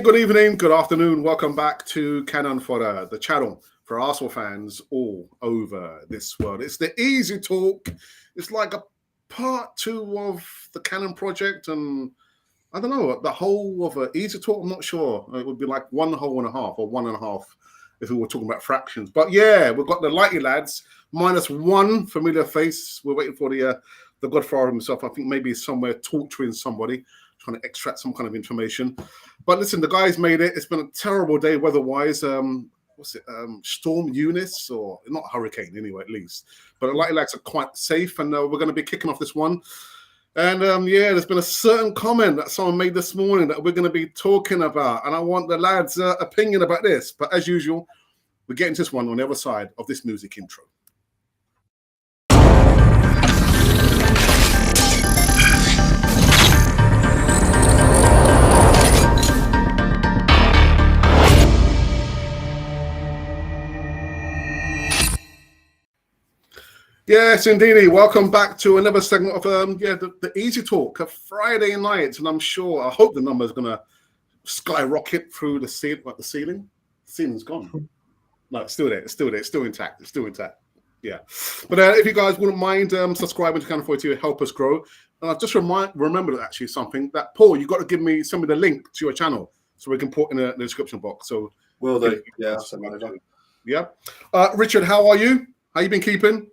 Good evening, good afternoon. Welcome back to Cannon Fodder, the channel for Arsenal fans all over this world. It's the easy talk. It's like a part two of the Cannon project, and I don't know, the whole of an easy talk. I'm not sure. It would be like one whole and a half, or one and a half, if we were talking about fractions. But yeah, we've got the Lighty lads minus one familiar face. We're waiting for the Godfather himself. I think maybe he's somewhere torturing somebody, trying to extract some kind of information. But listen, the guys made it. It's been a terrible day weather-wise. Storm Eunice, or not hurricane anyway, at least. But the Lighty lads are quite safe, and we're going to be kicking off this one. And there's been a certain comment that someone made this morning that we're going to be talking about, and I want the lads' opinion about this. But as usual, we get into this one on the other side of this music intro. Yes, indeed. Welcome back to another segment of the Easy Talk, a Friday night, and I hope the number is going to skyrocket through the ceiling. What, the ceiling? The ceiling's gone. No, it's still there. It's still intact. Yeah. But if you guys wouldn't mind subscribing to Cannon to help us grow, and I've just remembered actually something that Paul, you got to send me the link to your channel so we can put in the description box. So will do. Yeah. Yeah. Richard, how are you? How you been keeping?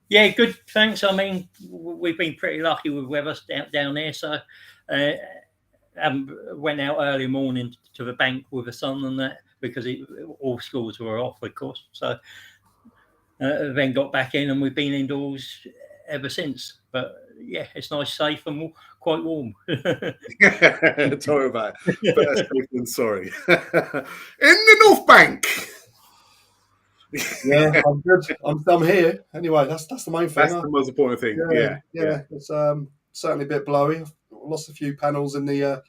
Yeah, good. Thanks. I mean, we've been pretty lucky with weather down there. So went out early morning to the bank with the sun and that because all schools were off, of course. So then got back in and we've been indoors ever since. But yeah, it's nice, safe and quite warm. Sorry about it. Sorry. In the North Bank. Yeah, I'm good. I'm here. Anyway, that's the main thing. That's the most important thing. Yeah. It's certainly a bit blowy. I've lost a few panels in the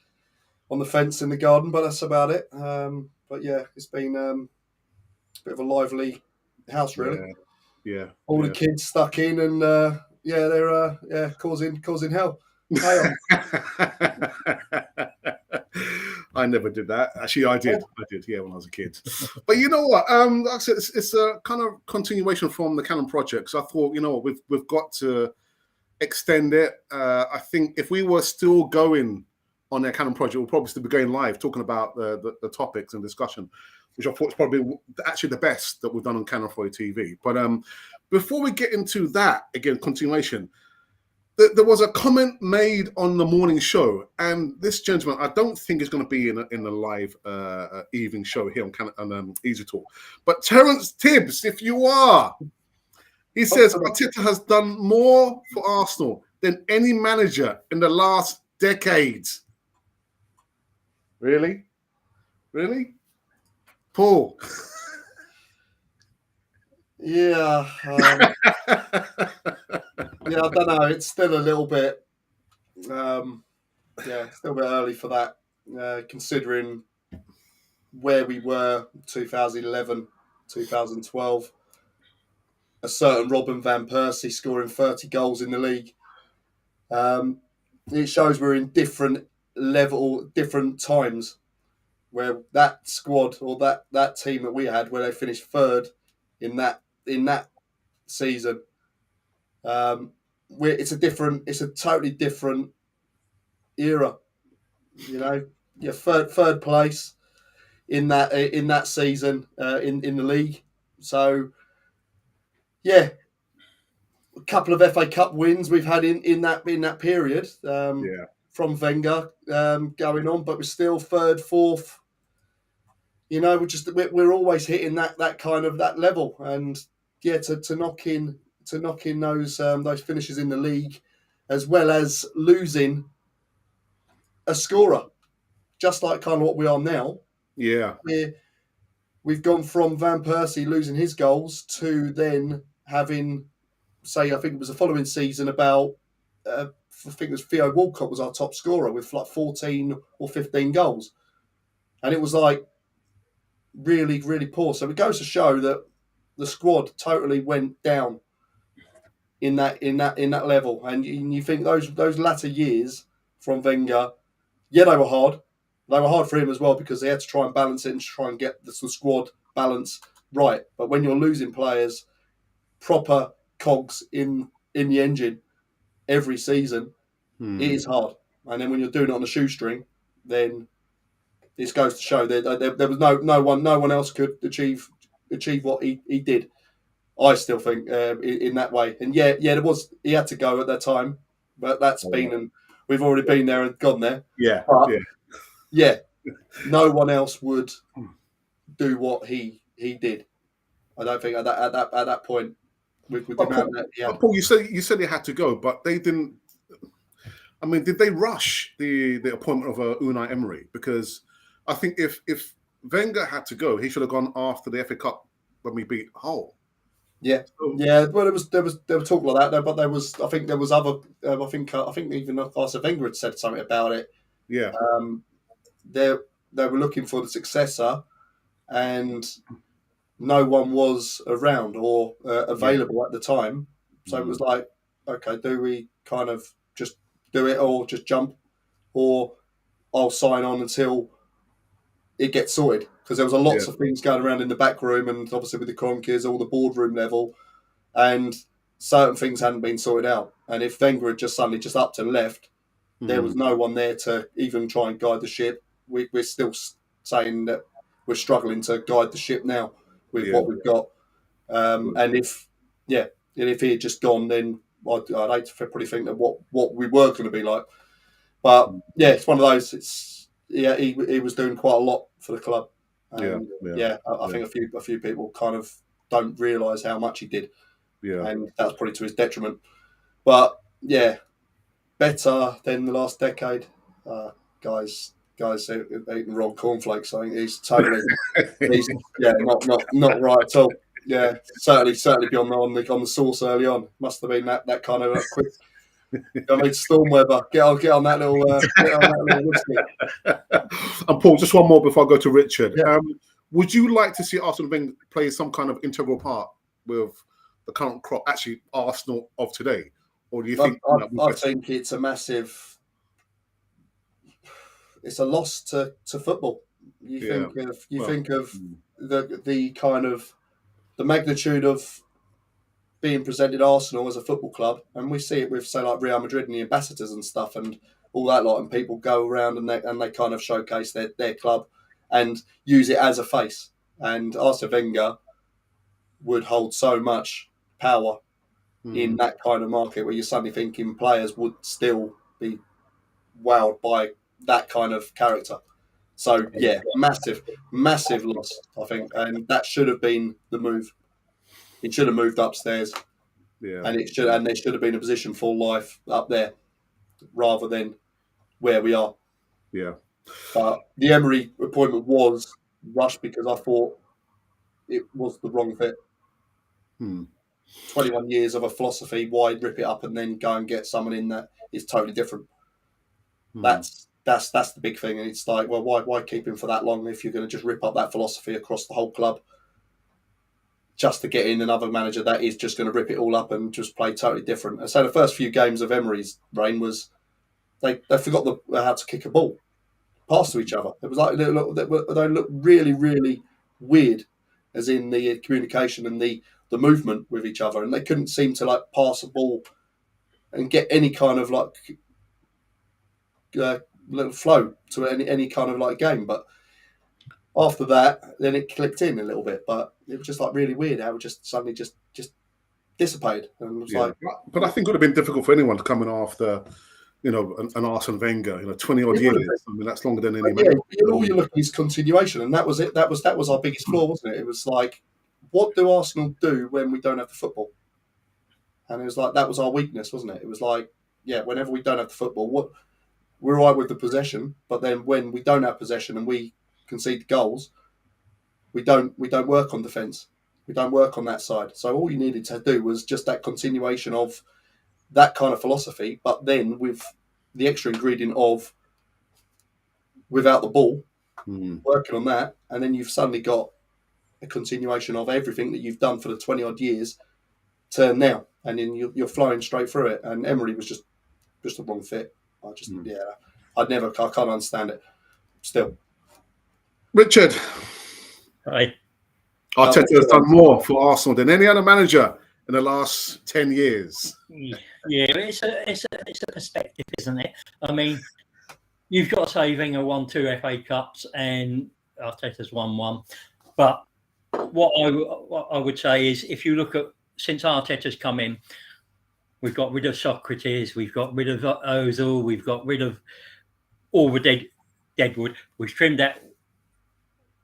on the fence in the garden, but that's about it. But yeah, it's been a bit of a lively house, really. Yeah. All the kids stuck in, and they're causing hell. I never did that. Actually, I did. Yeah, when I was a kid. But you know what? Like I said, it's a kind of continuation from the Cannon project. So I thought, you know what, we've got to extend it. I think if we were still going on their Cannon project, we'll probably still be going live, talking about the topics and discussion, which I thought was probably actually the best that we've done on Cannon TV. But before we get into that, again, continuation, there was a comment made on the morning show, and this gentleman, I don't think is going to be in the live evening show here on Easy Talk. But Terence Tibbs, if you are, he says ARTETA has done more for Arsenal than any manager in the last decades. Really? Paul? Yeah. Yeah, I don't know. It's still a little bit, still a bit early for that, considering where we were 2011, 2012. A certain Robin van Persie scoring 30 goals in the league. It shows we're in different times, where that squad or that team that we had, where they finished third in that season. It's a totally different era. You know, you're third place in that season in the league. So yeah, a couple of FA Cup wins we've had in that period from Wenger going on, but we're still third, fourth. You know, we're always hitting that kind of that level, and yeah, to knock in those finishes in the league, as well as losing a scorer, just like kind of what we are now. Yeah, we've gone from Van Persie losing his goals to then having, I think it was the following season, about I think it was Theo Walcott was our top scorer with like 14 or 15 goals, and it was like really, really poor. So it goes to show that the squad totally went down in that level, and you think those latter years from Wenger, yeah, they were hard. they were hard for him as well because they had to try and balance it and try and get the squad balance right. But when you're losing players, proper cogs in the engine every season, it is hard. And then when you're doing it on a shoestring, then this goes to show that there was no one else could achieve what he did. I still think in that way. And he had to go at that time, but that's been, and we've already been there and gone there. Yeah, but, no one else would do what he did. I don't think at that point with the amount that he had. Paul, you said he had to go, but they didn't. I mean, did they rush the appointment of Unai Emery? Because I think if Wenger had to go, he should have gone after the FA Cup when we beat Hull. Yeah, yeah. Well, there was talk like that, but there was other. I think even Arsene Wenger had said something about it. Yeah. They were looking for the successor, and no one was around or available at the time. So it was like, okay, do we kind of just do it or just jump, or I'll sign on until it gets sorted? Because there was lots of things going around in the back room, and obviously with the Kroenkes, all the boardroom level, and certain things hadn't been sorted out. And if Wenger had just suddenly just upped and left, there was no one there to even try and guide the ship. We're still saying that we're struggling to guide the ship now with what we've got. And if he had just gone, then I'd hate to probably think that what we were going to be like. But it's one of those. He was doing quite a lot for the club. I think a few people kind of don't realise how much he did. Yeah, and that's probably to his detriment. But better than the last decade, guys eating raw cornflakes. I think he's totally, not right at all. Yeah, certainly be on the sauce early on. Must have been that kind of quick. I mean, storm weather. Get on that little whiskey. And Paul, just one more before I go to Richard. Yeah. Would you like to see Arsene Wenger play some kind of integral part with the current crop, actually Arsenal of today? Or do you think? I think it's a massive. It's a loss to football. You think of the kind of the magnitude of being presented Arsenal as a football club, and we see it with say like Real Madrid and the ambassadors and stuff and all that lot, and people go around and they kind of showcase their club and use it as a face. And Arsene Wenger would hold so much power in that kind of market where you're suddenly thinking players would still be wowed by that kind of character. So massive loss, I think, and that should have been the move. It should have moved upstairs, and there should have been a position for life up there, rather than where we are. Yeah, but the Emery appointment was rushed because I thought it was the wrong fit. 21 years of a philosophy, why rip it up and then go and get someone in that is totally different? That's the big thing, and it's like, well, why keep him for that long if you're going to just rip up that philosophy across the whole club just to get in another manager that is just going to rip it all up and just play totally different? And so the first few games of Emery's reign was they forgot how to kick a ball, pass to each other. It was like they looked really, really weird, as in the communication and the movement with each other, and they couldn't seem to like pass a ball and get any kind of like little flow to any kind of like game. But after that, then it clicked in a little bit, but it was just like really weird how it just suddenly just dissipated. And it was like, but I think it would have been difficult for anyone to come in after, an Arsene Wenger, 20 odd years. I mean, that's longer than any man. All you're looking is continuation, and that was it. That was our biggest flaw, wasn't it? It was like, what do Arsenal do when we don't have the football? And it was like, that was our weakness, wasn't it? It was like, whenever we don't have the football, we're all right with the possession, but then when we don't have possession and we concede goals, we don't work on defence. We don't work on that side. So all you needed to do was just that continuation of that kind of philosophy, but then with the extra ingredient of without the ball, working on that, and then you've suddenly got a continuation of everything that you've done for the 20 odd years to now, and then you're flowing straight through it. And Emery was just the wrong fit. I can't understand it. still. Richard, Right. Arteta has done more for Arsenal than any other manager in the last 10 years. Yeah, it's a perspective, isn't it? I mean, you've got to say Wenger won 2 FA Cups and Arteta's won 1. But what I would say is, if you look at since Arteta's come in, we've got rid of Socrates, we've got rid of Ozil, we've got rid of all the deadwood, we've trimmed that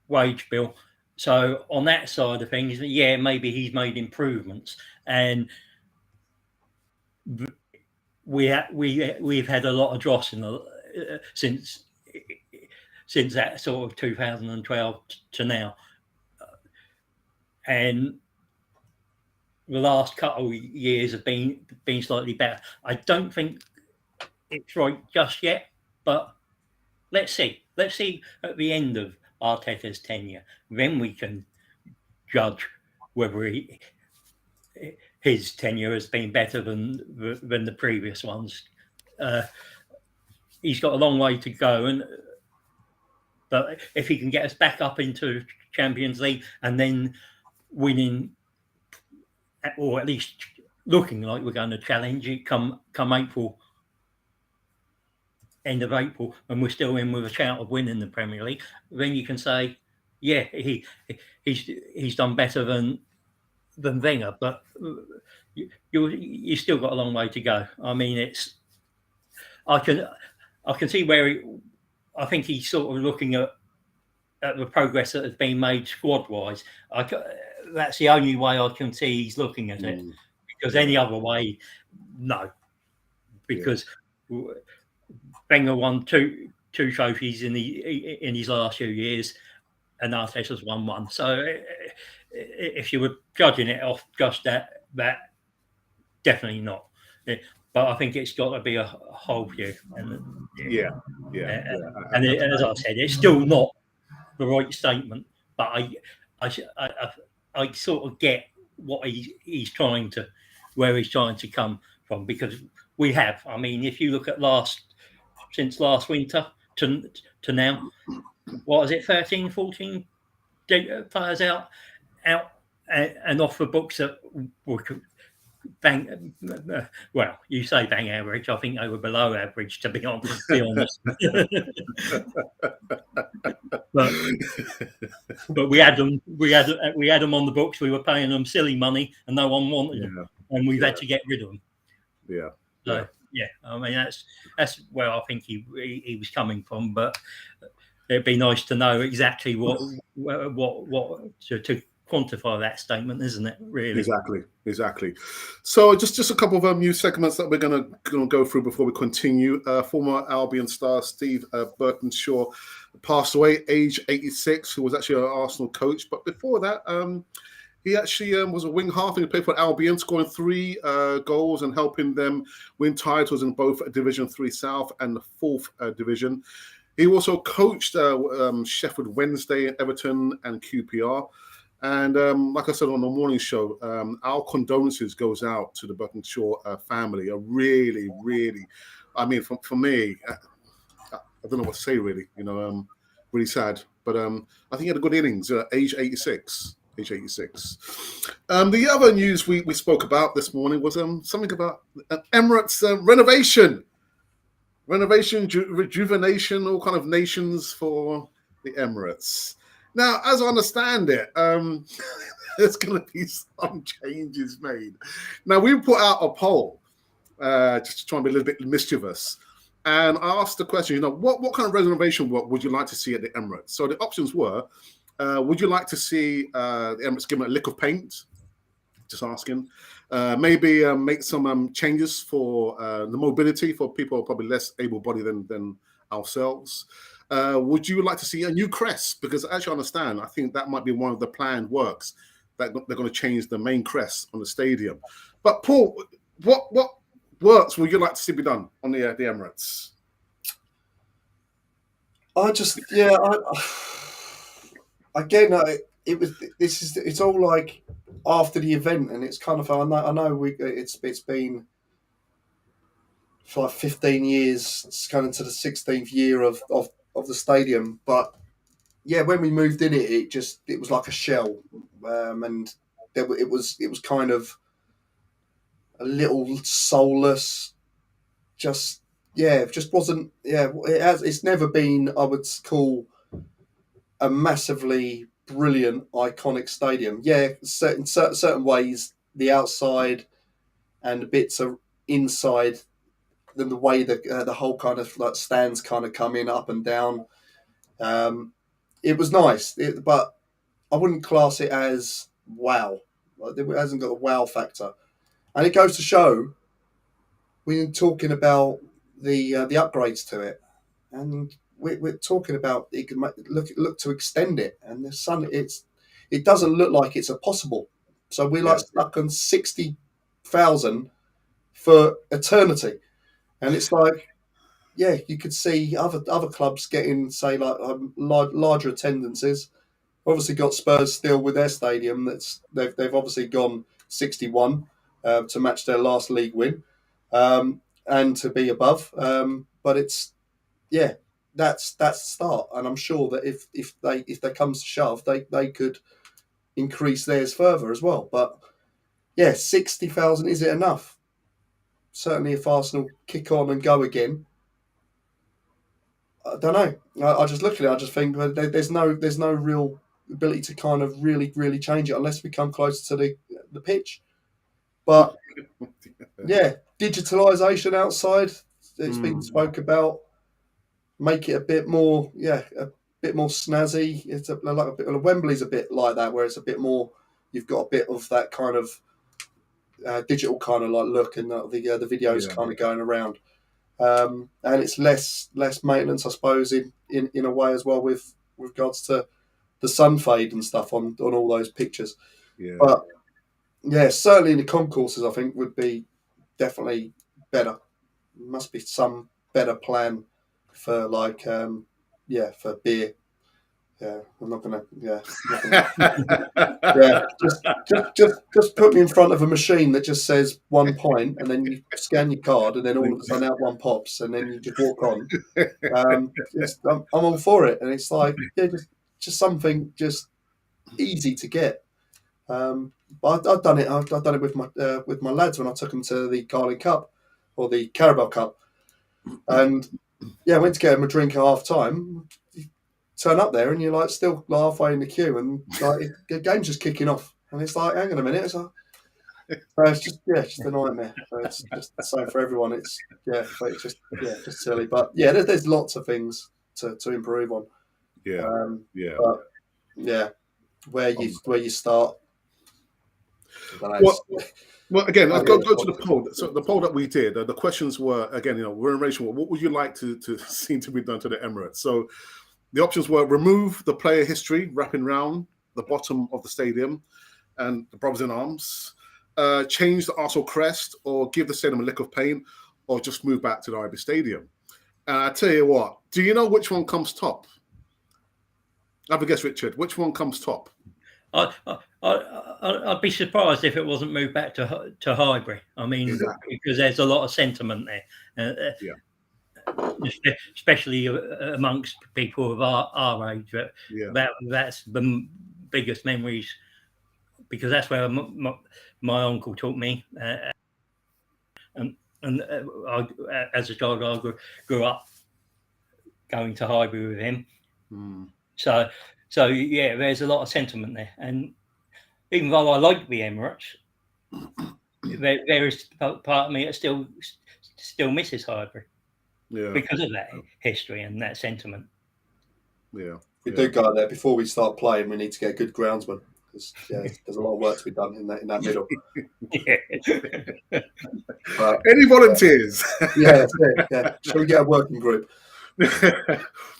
wage bill. So on that side of things, yeah, maybe he's made improvements, and we've had a lot of dross since that sort of 2012 to now, and the last couple of years have been slightly better. I don't think it's right just yet, but let's see at the end of Arteta's tenure, then we can judge whether his tenure has been better than the previous ones. He's got a long way to go, but if he can get us back up into Champions League and then winning, or at least looking like we're going to challenge it come April, end of April, and we're still in with a shout of winning the Premier League, then you can say, yeah, he's done better than Wenger, but you still got a long way to go. I mean, I can see where I think he's sort of looking at the progress that has been made squad wise. That's the only way I can see he's looking at it, because any other way, no, because Wenger won two trophies in his last few years, and Arteta's won 1. So if you were judging it off just that definitely not. But I think it's got to be a whole view. And as I said, it's still not the right statement, but I sort of get what he's trying to, where he's trying to come from, because we have. I mean, if you look at since last winter to now, what is it, 13, 14 players out and off the books that were bang. Well, you say bang average. I think they were below average, to be honest. but we had them. We had them on the books. We were paying them silly money, and no one wanted them, and we've had to get rid of them. Yeah. So I mean that's where I think he was coming from, but it'd be nice to know exactly what to quantify that statement, isn't it? Really, exactly. So just a couple of new segments that we're gonna go through before we continue. Former Albion star Steve Burtonshaw passed away, age 86. Who was actually an Arsenal coach, but before that, he actually was a wing half, and he played for Albion, scoring 3 goals and helping them win titles in both Division 3 South and the 4th Division. He also coached Sheffield Wednesday, Everton, and QPR. And like I said on the morning show, our condolences goes out to the Burtonshaw family. A really, really, I mean, for me, I don't know what to say, really. Really sad. But I think he had a good innings, age 86. The other news we spoke about this morning was something about Emirates renovation. Renovation, rejuvenation, all kind of nations for the Emirates. Now, as I understand it, there's going to be some changes made. Now, we put out a poll just to try and be a little bit mischievous. And I asked the question, what kind of renovation work would you like to see at the Emirates? So the options were, would you like to see the Emirates given a lick of paint? Just asking. Maybe make some changes for the mobility for people who are probably less able-bodied than ourselves. Would you like to see a new crest? Because as you understand, I think that might be one of the planned works that they're going to change the main crest on the stadium. But Paul, what works would you like to see be done on the Emirates? It's all like after the event, and it's kind of I know it's been for like 15 years, it's going into the 16th year of of the stadium. But yeah, when we moved in it was like a shell, and it was kind of a little soulless. Just it just wasn't. Yeah, it's never been, I would call, a massively brilliant, iconic stadium. Yeah, certain ways, the outside and the bits are inside, then the way the whole kind of like stands kind of come in up and down. It was nice, but I wouldn't class it as wow. Like, it hasn't got a wow factor, and it goes to show we're talking about the upgrades to it, and we're talking about it could look to extend it, and it doesn't look like it's a possible. So we're like stuck on 60,000 for eternity, and it's like, yeah, you could see other clubs getting, say, like larger attendances. Obviously, got Spurs still with their stadium. They've obviously gone 61 to match their last league win, and to be above. But it's that's the start, and I'm sure that if they comes to shove, they could increase theirs further as well. But yeah, 60,000, is it enough? Certainly, if Arsenal kick on and go again, I don't know. I just look at it. I just think there's no real ability to kind of really change it unless we come closer to the pitch. But yeah, digitalisation outside, it's been spoke about. Make it a bit more, a bit more snazzy. It's like a bit. Wembley's a bit like that, where it's a bit more. You've got a bit of that kind of digital kind of like look, and the videos kind of going around. And it's less maintenance, I suppose, in a way as well, with regards to the sun fade and stuff on all those pictures. Yeah. But yeah, certainly in the concourses, I think would be definitely better. Must be some better plan for like for beer. Yeah, I'm not gonna. Yeah, just put me in front of a machine that just says 1 point, and then you scan your card, and then all of a sudden out one pops, and then you just walk on. I'm all for it, and it's like just something just easy to get. But I've done it. I've done it with my lads when I took them to the Carling Cup or the Carabao Cup, and I went to get them a drink at half time. Turn up there and you're like still halfway in the queue, and like the game's just kicking off, and it's like, hang on a minute, it's just a nightmare. So it's just so for everyone, it's just silly. But yeah, there's lots of things to improve on. But where you start. Well, again, let's go to the poll. So the poll that we did, the questions were, again, renovation. What would you like to see to be done to the Emirates? So the options were: remove the player history wrapping around the bottom of the stadium and the brothers in arms, change the Arsenal crest, or give the stadium a lick of paint, or just move back to the IB Stadium. And I tell you what, do you know which one comes top? Have a guess, Richard. Which one comes top? I'd be surprised if it wasn't moved back to Highbury. I mean, because there's a lot of sentiment there, especially amongst people of our age. That's the biggest memories, because that's where my uncle taught me, and I, as a child, I grew up going to Highbury with him. So yeah, there's a lot of sentiment there, and even though I like the Emirates, there is part of me that still misses Highbury, because of that history and that sentiment. Yeah, we do go there before we start playing. We need to get a good groundsman, because there's a lot of work to be done in that middle. Any volunteers? Yeah. Shall we get a working group?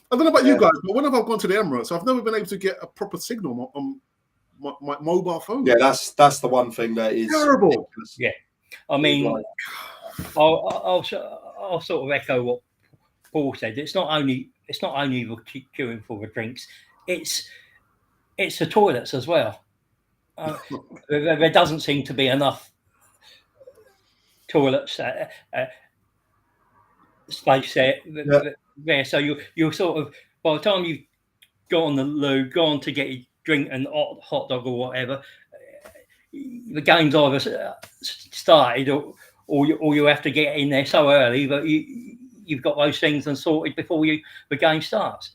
I don't know about you guys, but whenever I've gone to the Emirates, I've never been able to get a proper signal on my mobile phone. Yeah, that's the one thing that is terrible. Ridiculous. Yeah, I mean, I'll sort of echo what Paul said. It's not only the queuing for the drinks; it's the toilets as well. There doesn't seem to be enough toilets space there. So you're sort of by the time you go on the loo, go on to get your drink and hot dog or whatever, the game's either started or you have to get in there so early that you've got those things and sorted before the game starts.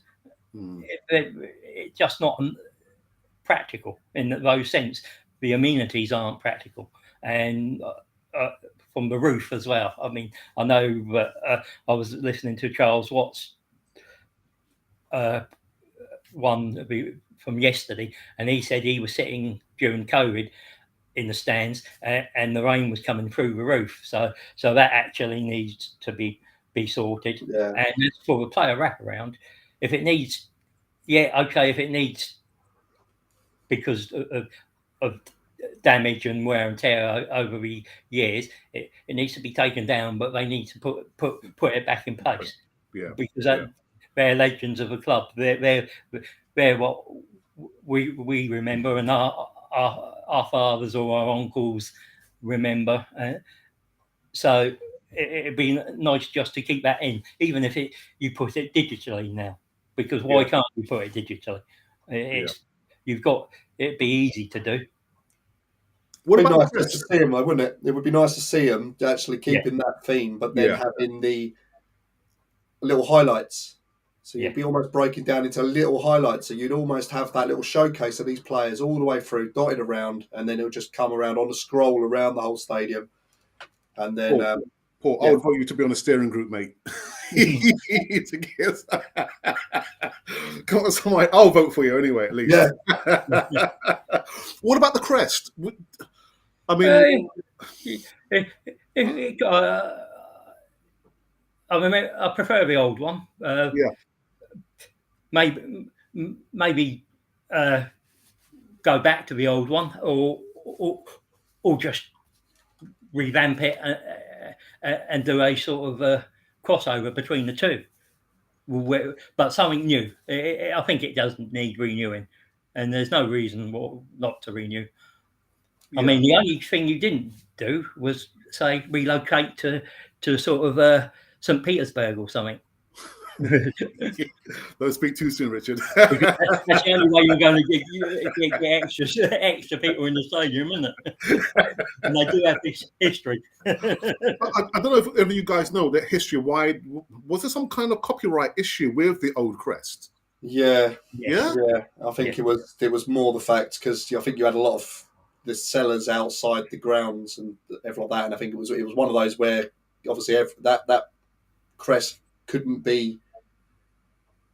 It's just not practical in those sense. The amenities aren't practical, and from the roof as well. I mean, I know that I was listening to Charles Watts one from yesterday, and he said he was sitting during COVID in the stands, and the rain was coming through the roof. So that actually needs to be sorted. Yeah. And as for the player wraparound, if it needs, if it needs because of damage and wear and tear over the years, it needs to be taken down, but they need to put it back in place. Yeah. Because they're legends of the club. They're what we remember, and our fathers or our uncles remember. So it'd be nice just to keep that in, even if you put it digitally now. Because why can't you put it digitally? It'd be easy to do. What about nice just to see them, though, wouldn't it? It would be nice to see them actually keeping that theme, but then having the little highlights. So you'd be almost breaking down into little highlights. So you'd almost have that little showcase of these players all the way through, dotted around, and then it'll just come around on a scroll around the whole stadium. And then, Paul, I would vote you to be on a steering group, mate. Come on, someone, I'll vote for you anyway, at least. Yeah. What about the crest? I mean, I prefer the old one. Maybe go back to the old one, or just revamp it and do a sort of crossover between the two. But something new. I think it doesn't need renewing, and there's no reason not to renew. I mean, the only thing you didn't do was say relocate to sort of St. Petersburg or something. Don't speak too soon, Richard. That's the only way you're going to get extra people in the stadium, isn't it? And they do have this history. I don't know if any of you guys know that history. Why was there some kind of copyright issue with the old crest? Yeah. I think it was more the fact because I think you had a lot of the sellers outside the grounds and everything like that, and I think it was one of those where obviously that crest couldn't be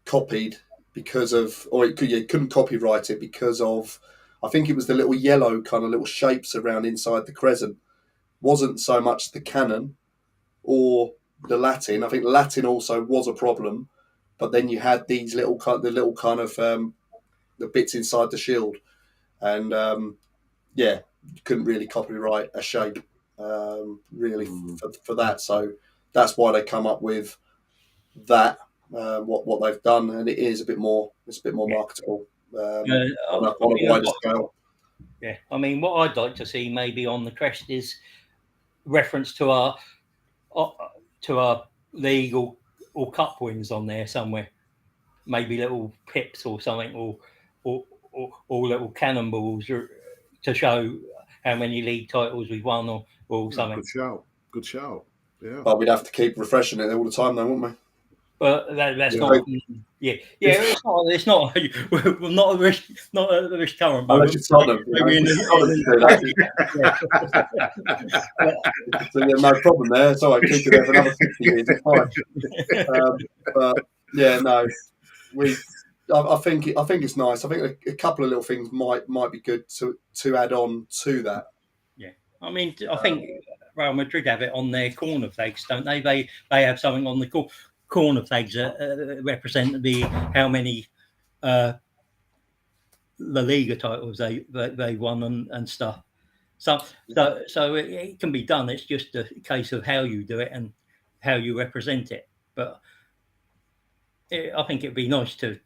copied because of, or you couldn't copyright it because of, I think it was the little yellow kind of little shapes around inside the crescent. Wasn't so much the canon or the Latin. I think Latin also was a problem, but then you had these the bits inside the shield, and you couldn't really copyright a shape for that. So that's why they come up with that. What they've done, and it is a bit more marketable on a wider scale. Yeah, I mean, what I'd like to see maybe on the crest is reference to our league or cup wins on there somewhere. Maybe little pips or something, or little cannonballs to show how many league titles we've won or something. Good shout. Yeah. But we'd have to keep refreshing it all the time, though, wouldn't we? But that's not. Yeah. It's not. We're not at this current moment. So no problem there. So I keep it there for another 50 years. It's fine. But yeah, no, I think it's nice. I think a couple of little things might be good to add on to that. Yeah, I mean, I think Real Madrid have it on their corner flags, don't they? They have something on the corner flags that represent how many La Liga titles they won and stuff. So it can be done. It's just a case of how you do it and how you represent it. But I think it'd be nice to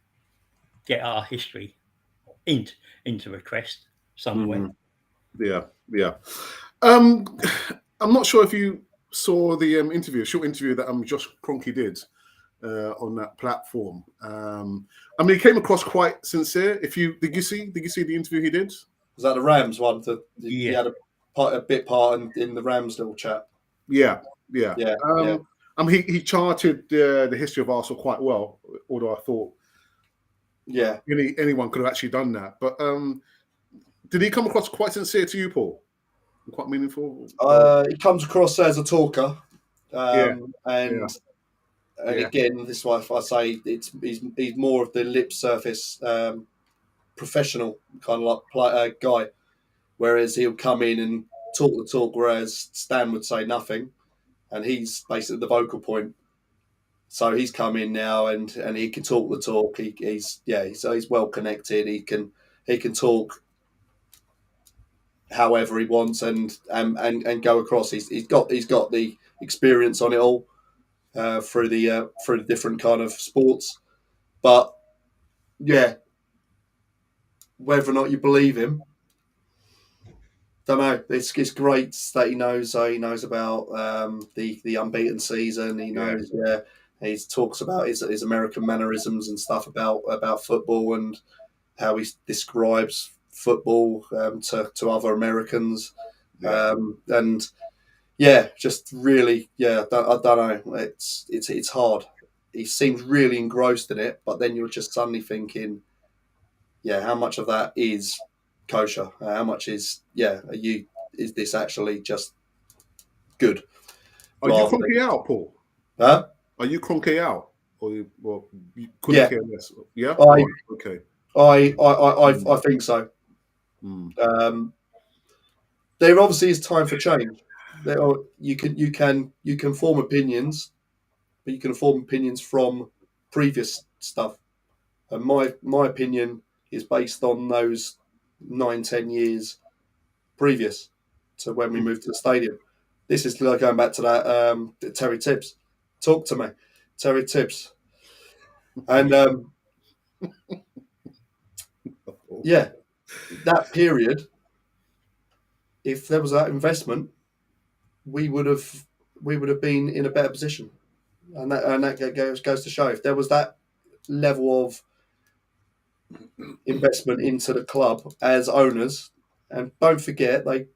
get our history into a crest somewhere. Yeah. I'm not sure if you saw the short interview that Josh Kroenke did on that platform. I mean, he came across quite sincere. Did you see the interview he did? Was that the Rams one? He Yeah. had a bit part in the Rams little chat. Yeah. I mean, he charted the history of Arsenal quite well, although I thought anyone could have actually done that. But did he come across quite sincere to you, Paul? Quite meaningful? He comes across as a talker. Again, this is why I say he's more of the lip surface professional kind of like guy, whereas he'll come in and talk the talk, whereas Stan would say nothing, and he's basically the vocal point. So he's come in now and he can talk the talk. He's well connected. He can talk however he wants and go across. He's got the experience on it all through the different kind of sports. But yeah, whether or not you believe him, don't know. It's great that he knows about the unbeaten season. He knows. He talks about his American mannerisms and stuff about football and how he describes football to other Americans. Just really, I don't know. It's hard. He seems really engrossed in it, but then you're just suddenly thinking, how much of that is kosher? How much is this actually just good? Are you Kroenke out, Paul? Huh? Are you Kroenke out, or you couldn't care less? Yeah. Okay. I think so. There obviously is time for change. You can form opinions, but you can form opinions from previous stuff. And my opinion is based on those 9-10 years previous to when we moved to the stadium. This is like going back to that Terry Tibbs. Talk to me, Terry Tibbs. And that period, if there was that investment, we would have been in a better position. And that goes to show, if there was that level of investment into the club as owners, and don't forget they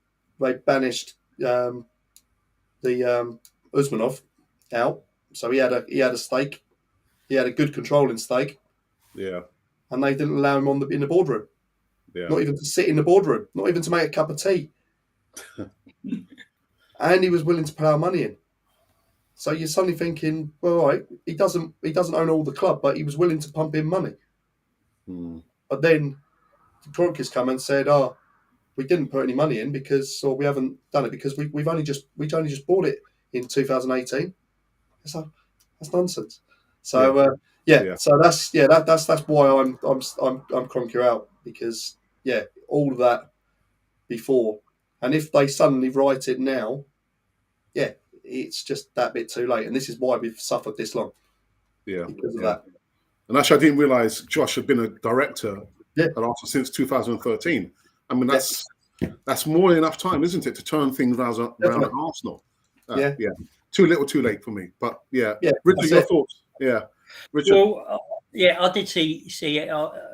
banished the Usmanov out, so he had a stake, he had a good controlling stake, and they didn't allow him in the boardroom, not even to sit in the boardroom, not even to make a cup of tea, and he was willing to put our money in. So you're suddenly thinking, well, all right, he doesn't own all the club, but he was willing to pump in money. But then Kroenke's come and said, we didn't put any money in we haven't done it because we only just bought it in 2018. So that's nonsense. So so that's why I'm Kroenke out, because all of that before, and if they suddenly write it now, it's just that bit too late, and this is why we've suffered this long. Because of that. And actually, I didn't realise Josh had been a director at Arsenal since 2013. I mean, that's more than enough time, isn't it, to turn things around at Arsenal? Too little, too late for me. But Richard, your thoughts? Yeah, Richard. Well, I did see it.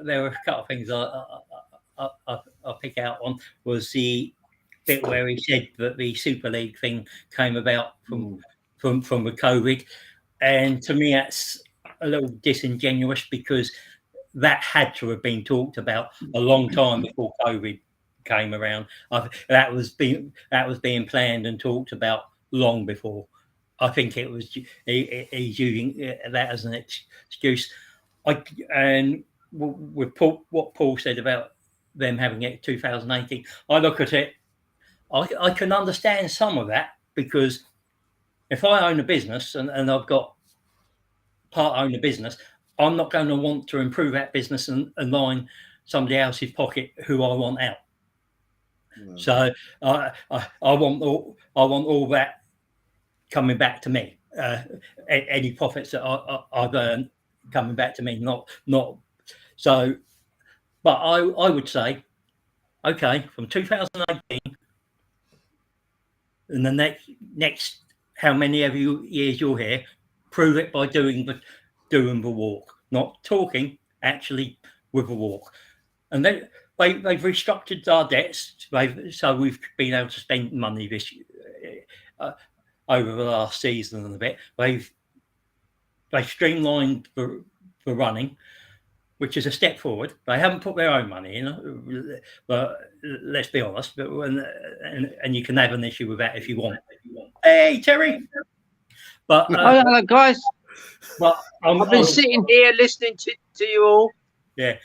There were a couple of things I pick out on. Was the bit where he said that the Super League thing came about from the COVID, and to me that's a little disingenuous, because that had to have been talked about a long time before COVID came around. That was being planned and talked about long before. I think it was he's using that as an excuse. And with what Paul said about them having it 2018, I look at it. I can understand some of that, because if I own a business and I've got part own a business, I'm not going to want to improve that business and line somebody else's pocket who I want out. No. So I want all that coming back to me. Any profits that I've earned coming back to me, not so. But I would say, okay, from 2018, and the next how many of you years you're here, prove it by doing doing the walk, not talking, actually with a walk. And they've restructured our debts, so we've been able to spend money this over the last season and a bit. They've streamlined the running, which is a step forward. They haven't put their own money in, but let's be honest. But and you can have an issue with that if you want. Hey, Terry. But hello, guys. But I've been sitting here listening to you all. Yeah,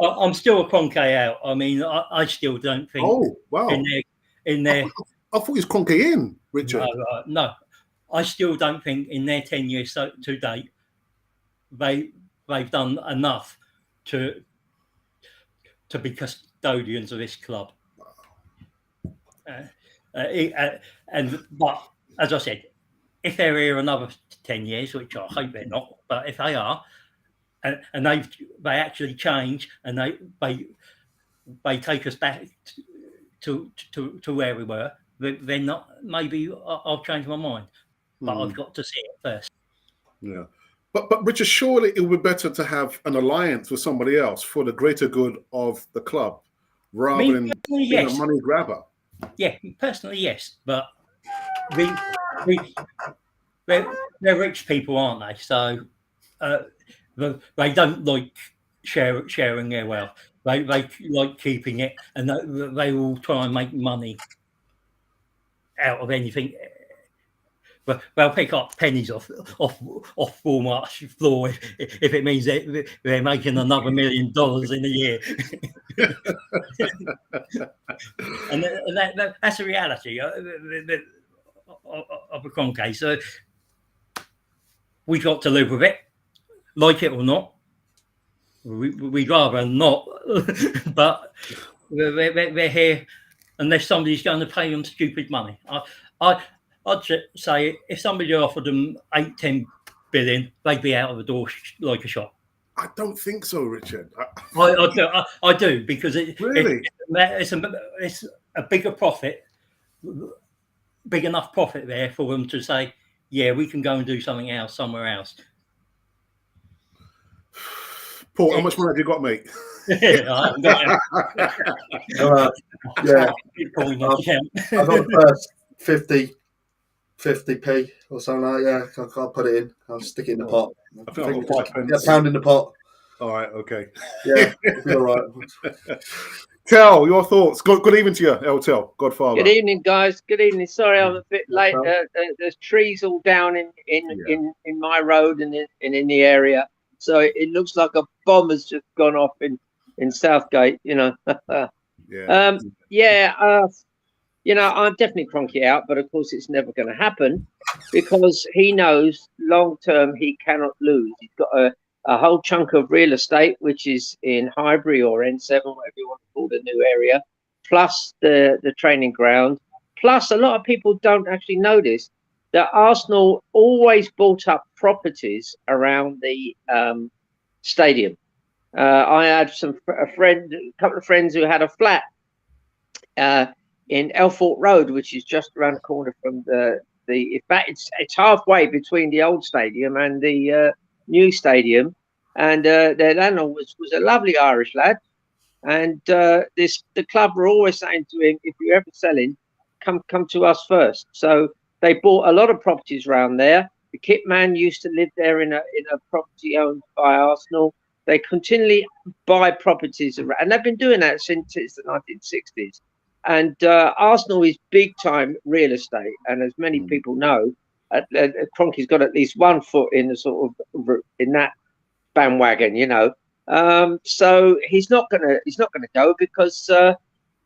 I'm still a Kroenke out. I mean, I still don't think. Oh, wow. In their. I thought he was Kroenke in, Richard. No, I still don't think in their 10 years to date they've done enough to be custodians of this club. But as I said, if they're here another 10 years, which I hope they're not, but if they are, and they actually change and they take us back to where we were, then not maybe I'll change my mind. But I've got to see it first. Yeah. But Richard, surely it would be better to have an alliance with somebody else for the greater good of the club rather than being a money grabber. Yeah, personally, yes. But they're rich people, aren't they? So they don't like sharing their wealth. They like keeping it, and they will try and make money out of anything. But they'll pick up pennies off Walmart's floor if it means they're making another $1 million in a year. and that's a reality of a Kroenke. So we've got to live with it, like it or not. We'd rather not, but they're here unless somebody's going to pay them stupid money. I'd say if somebody offered them 8-10 billion, they'd be out of the door like a shot. I don't think so, Richard. I do because it's a bigger profit, big enough profit there for them to say, yeah, we can go and do something else somewhere else. Paul, how much money have you got, mate? Yeah. I got the first 50p or something like that. Yeah, I'll put it in. I'll stick it in the pot. I think I've got 5 pence. Yeah, £1 in the pot. All right, okay. Yeah, it'll be all right. Tel, your thoughts. Good evening to you, El Tel, Godfather. Good evening, guys. Good evening. Sorry, I'm a bit late. There's trees all down in my road and in the area, so it looks like a bomb has just gone off in Southgate. You know. You know, I'm definitely Kroenke out, but of course it's never going to happen because he knows long term he cannot lose. He's got a whole chunk of real estate, which is in Highbury or N7, whatever you want to call the new area, plus the training ground. Plus, a lot of people don't actually know this, that Arsenal always bought up properties around the stadium. I had a couple of friends who had a flat in Elfort Road, which is just around the corner from in fact, it's halfway between the old stadium and the new stadium. And their landlord was a lovely Irish lad. And the club were always saying to him, if you're ever selling, come to us first. So they bought a lot of properties around there. The kit man used to live there in a property owned by Arsenal. They continually buy properties around, and they've been doing that since the 1960s. And Arsenal is big time real estate, and as many people know, Kroenke's got at least 1 foot in the sort of in that bandwagon, you know. So he's not gonna go because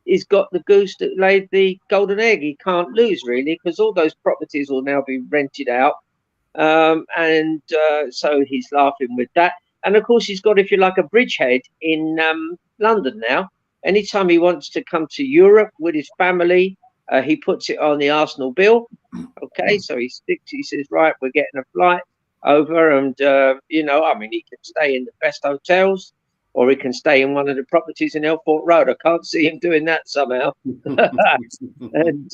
he's got the goose that laid the golden egg. He can't lose really because all those properties will now be rented out, and so he's laughing with that. And of course, he's got, if you like, a bridgehead in London now. Anytime he wants to come to Europe with his family, he puts it on the Arsenal bill. Okay, so he says, right, we're getting a flight over, and you know, I mean, he can stay in the best hotels, or he can stay in one of the properties in Elfort Road. I can't see him doing that somehow. And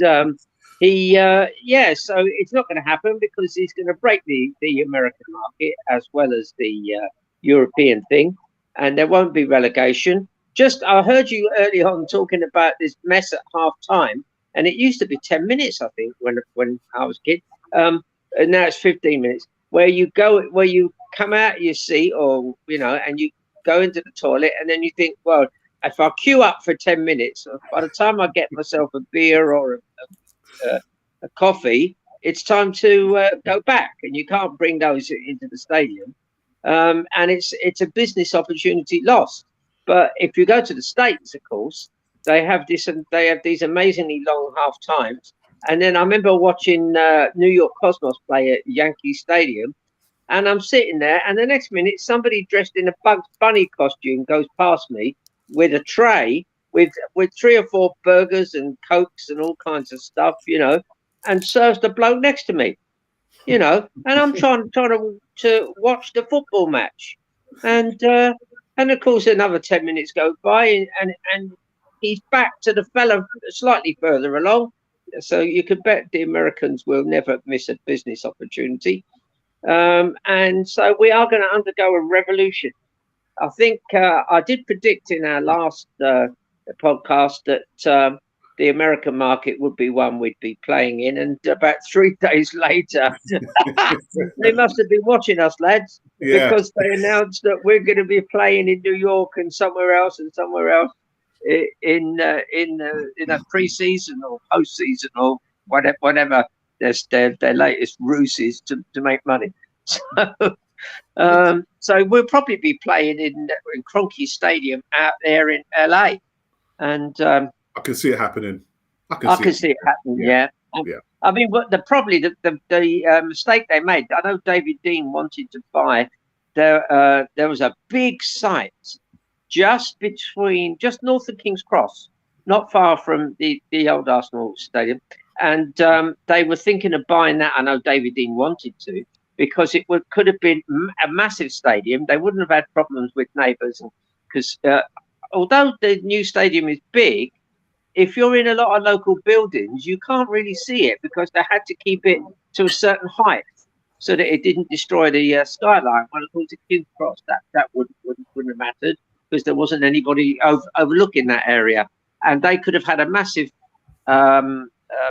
So it's not going to happen because he's going to break the American market as well as the European thing, and there won't be relegation. Just, I heard you early on talking about this mess at half time, and it used to be 10 minutes, I think, when I was a kid. And now it's 15 minutes. Where you come out of your seat, or and you go into the toilet, and then you think, well, if I queue up for 10 minutes, by the time I get myself a beer or a coffee, it's time to go back, and you can't bring those into the stadium, and it's a business opportunity lost. But if you go to the States, of course, they have these amazingly long half times. And then I remember watching New York Cosmos play at Yankee Stadium, and I'm sitting there, and the next minute somebody dressed in a Bugs Bunny costume goes past me with a tray with 3 or 4 burgers and cokes and all kinds of stuff, and serves the bloke next to me, and I'm trying to watch the football match, and of course another 10 minutes go by, and he's back to the fella slightly further along. So you could bet the Americans will never miss a business opportunity. And so we are going to undergo a revolution. I think I did predict in our last podcast that the American market would be one we'd be playing in, and about 3 days later, they must have been watching us, lads, because they announced that we're going to be playing in New York and somewhere else in a pre-season or post-season or whatever their latest ruse is to make money. So we'll probably be playing in Kroenke Stadium out there in LA, and I can see it happening. I can see it happening. Yeah. I mean, the mistake they made. I know David Dean wanted to buy. There was a big site just north of King's Cross, not far from the old Arsenal stadium, and they were thinking of buying that. I know David Dean wanted to, because could have been a massive stadium. They wouldn't have had problems with neighbours, because although the new stadium is big, if you're in a lot of local buildings, you can't really see it, because they had to keep it to a certain height so that it didn't destroy the skyline. Well, of course, at King's Cross, that wouldn't have mattered, because there wasn't anybody overlooking that area, and they could have had a massive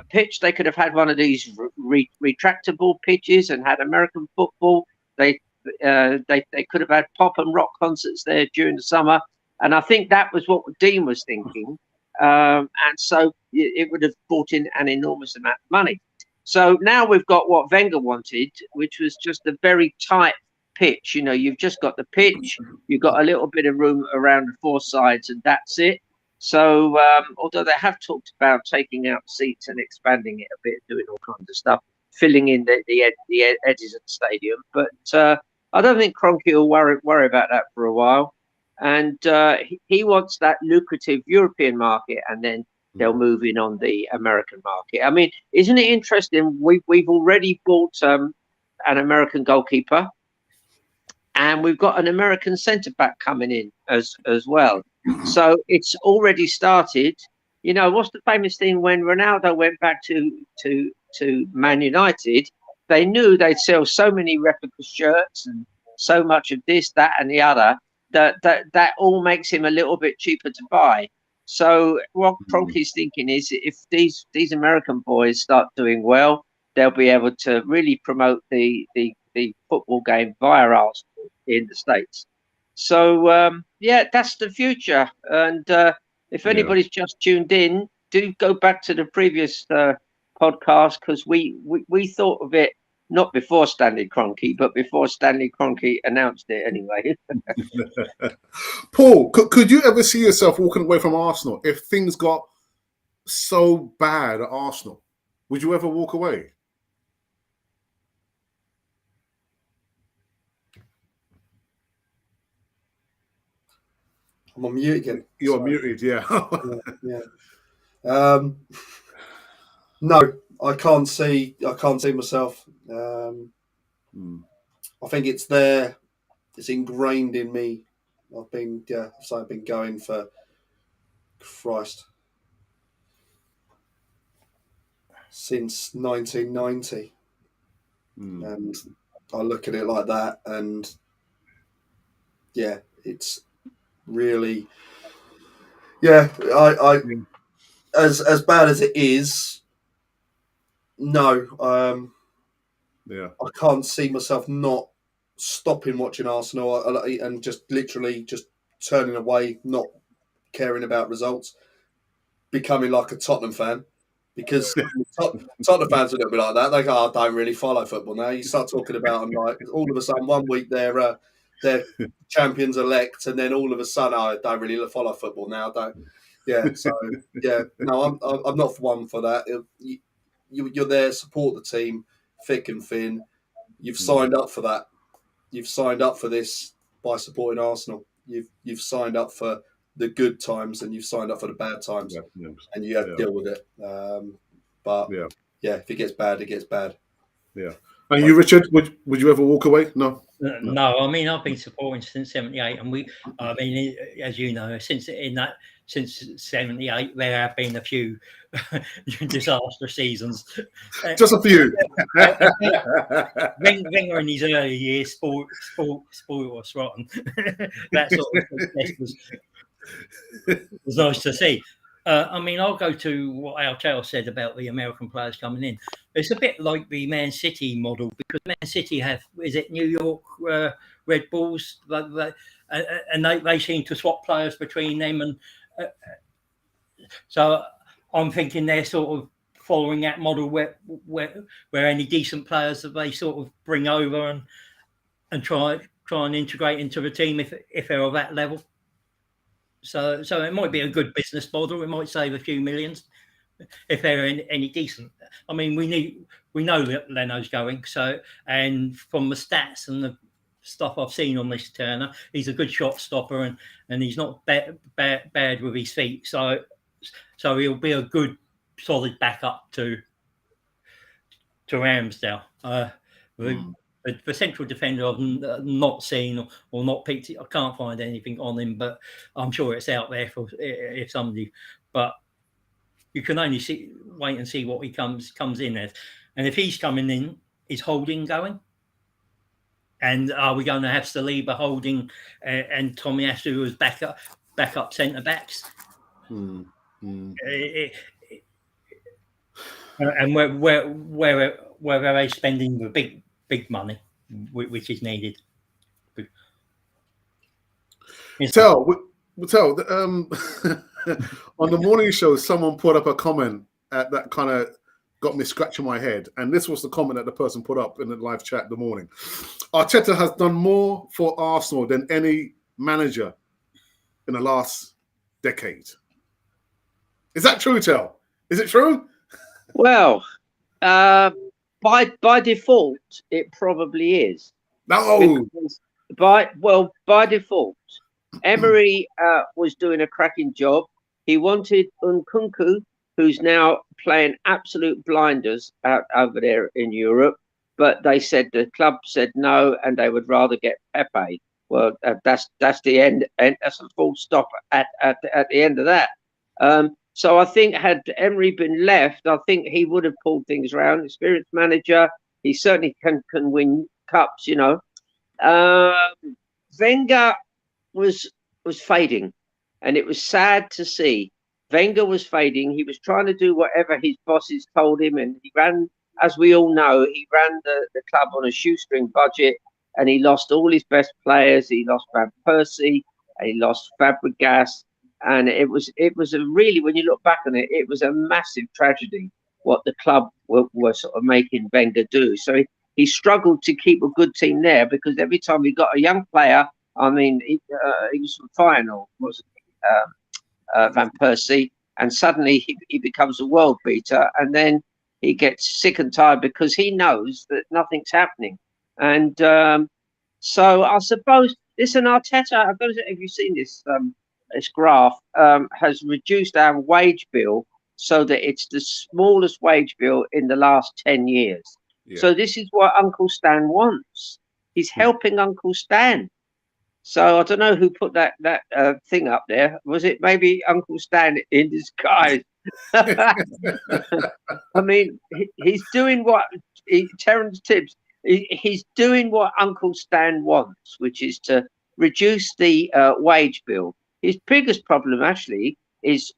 pitch. They could have had one of these retractable pitches and had American football. They could have had pop and rock concerts there during the summer, and I think that was what Dean was thinking. And so it would have brought in an enormous amount of money. So now we've got what Wenger wanted, which was just a very tight pitch. You've just got the pitch, you've got a little bit of room around the 4 sides, and that's it. So although they have talked about taking out seats and expanding it a bit, doing all kinds of stuff, filling in the edges of the stadium, but I don't think Kroenke will worry about that for a while. And he wants that lucrative European market, and then they'll move in on the American market. I mean, isn't it interesting? We've already bought an American goalkeeper, and we've got an American centre back coming in as well. So it's already started. What's the famous thing when Ronaldo went back to Man United? They knew they'd sell so many replica shirts and so much of this, that, and the other, that all makes him a little bit cheaper to buy. So what Kroenke's thinking is, if these American boys start doing well, they'll be able to really promote the football game via Arsenal in the States. So that's the future. And if anybody's just tuned in, do go back to the previous podcast, because we thought of it not before Stanley Kroenke, but before Stanley Kroenke announced it anyway. Paul, could you ever see yourself walking away from Arsenal if things got so bad at Arsenal? Would you ever walk away? I'm on mute again. You're muted, yeah. No, I can't see myself. I think it's there. It's ingrained in me. I've been going for Christ since 1990. And I look at it like that, and yeah, it's really, I as bad as it is, no, I can't see myself not stopping watching Arsenal and just literally just turning away, not caring about results, becoming like a Tottenham fan. Because Tottenham fans are a little bit like that. They go, I don't really follow football now. You start talking about them, like, all of a sudden, one week they're champions elect, and then all of a sudden, I don't really follow football now. No, I'm not one for that. You're there, support the team, thick and thin. You've signed up for that. You've signed up for this by supporting Arsenal. You've signed up for the good times, and you've signed up for the bad times, and you have to deal with it. If it gets bad, it gets bad. Yeah. And you, Richard, would you ever walk away? No. No, I mean, I've been supporting since '78, and as you know, since '78, there have been a few disastrous seasons. Just a few. Wenger in his early years spoiled us rotten. That sort of success was nice to see. I'll go to what ARTETA said about the American players coming in. It's a bit like the Man City model, because Man City have, is it New York Red Bulls? And they seem to swap players between them. And so I'm thinking they're sort of following that model where any decent players that they sort of bring over and try and integrate into the team if they're of that level. So it might be a good business model. It might save a few millions if they're any decent. I mean, we know that Leno's going. So, and from the stats and the stuff I've seen on this Turner, he's a good shot stopper and he's not bad with his feet. So he'll be a good solid backup to Ramsdale. The central defender I've not seen or not picked. I can't find anything on him, but I'm sure it's out there for if somebody. But you can only wait and see what he comes in as. And if he's coming in, is Holding going? And are we going to have Saliba, Holding, and Tomiyasu as backup centre backs? And where are they spending the big money, which is needed? Tell on the morning show, someone put up a comment that kind of got me scratching my head, and this was the comment that the person put up in the live chat in the morning. Arteta has done more for Arsenal than any manager in the last decade. Is that true, Tel? Is it true? Well, by default, it probably is. No. By default, Emery was doing a cracking job. He wanted Nkunku, who's now playing absolute blinders out over there in Europe, but the club said no, and they would rather get Pepe. Well, that's the end, and that's a full stop at the end of that. So I think had Emery been left, I think he would have pulled things around. Experienced manager, he certainly can win cups. Wenger was fading, and it was sad to see. Wenger was fading. He was trying to do whatever his bosses told him, and he ran, as we all know, the club on a shoestring budget, and he lost all his best players. He lost Van Persie, and he lost Fabregas. And it was a really, when you look back on it, it was a massive tragedy what the club were sort of making Wenger do. So he struggled to keep a good team there, because every time he got a young player, I mean, he was from Feyenoord, wasn't he? Van Persie, and suddenly he becomes a world beater, and then he gets sick and tired because he knows that nothing's happening. And so I suppose, listen, Arteta, I don't know if you've seen this. This graph has reduced our wage bill so that it's the smallest wage bill in the last 10 years. Yeah. So this is what Uncle Stan wants. He's helping Uncle Stan. So I don't know who put that thing up there. Was it maybe Uncle Stan in disguise? I mean, he's doing what Terence Tibbs. He's doing what Uncle Stan wants, which is to reduce the wage bill. His biggest problem, actually, is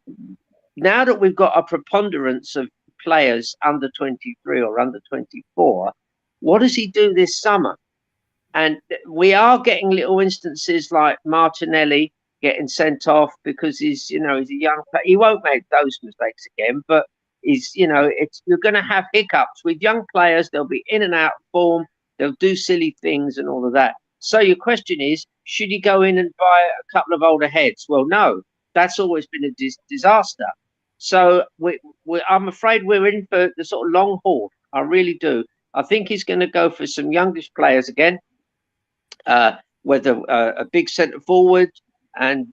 now that we've got a preponderance of players under 23 or under 24. What does he do this summer? And we are getting little instances like Martinelli getting sent off because he's a young player. He won't make those mistakes again, but you're going to have hiccups with young players. They'll be in and out of form. They'll do silly things and all of that. So your question is, should he go in and buy a couple of older heads? Well, no, that's always been a disaster. So I'm afraid we're in for the sort of long haul. I really do. I think he's going to go for some youngish players again, whether a big centre forward and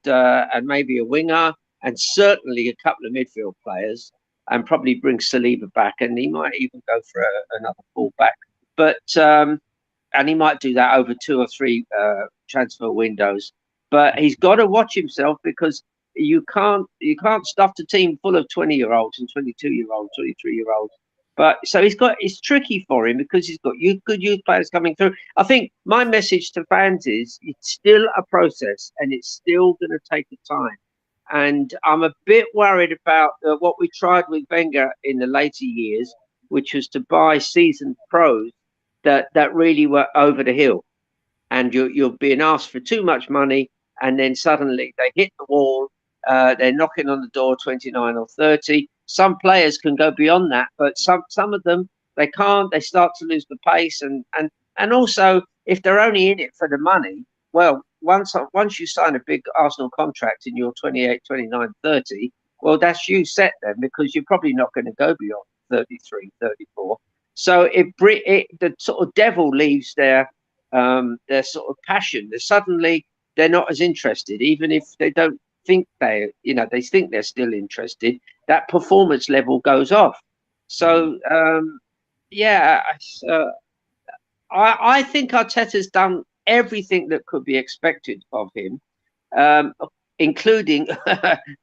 maybe a winger, and certainly a couple of midfield players, and probably bring Saliba back, and he might even go for another full-back. But and he might do that over 2 or 3 transfer windows. But he's got to watch himself, because you can't stuff the team full of 20-year-olds and 22-year-olds, 23-year-olds. But so it's tricky for him, because he's got good youth players coming through. I think my message to fans is it's still a process, and it's still going to take the time. And I'm a bit worried about what we tried with Wenger in the later years, which was to buy seasoned pros that really were over the hill. And you're being asked for too much money, and then suddenly they hit the wall. They're knocking on the door 29 or 30. Some players can go beyond that, but some of them, they can't. They start to lose the pace. And also, if they're only in it for the money, well, once you sign a big Arsenal contract and you're 28, 29, 30, well, that's you set then, because you're probably not going to go beyond 33, 34. So the sort of devil leaves their sort of passion. They're not as interested, even if they don't think they think they're still interested. That performance level goes off. So I think Arteta's done everything that could be expected of him, including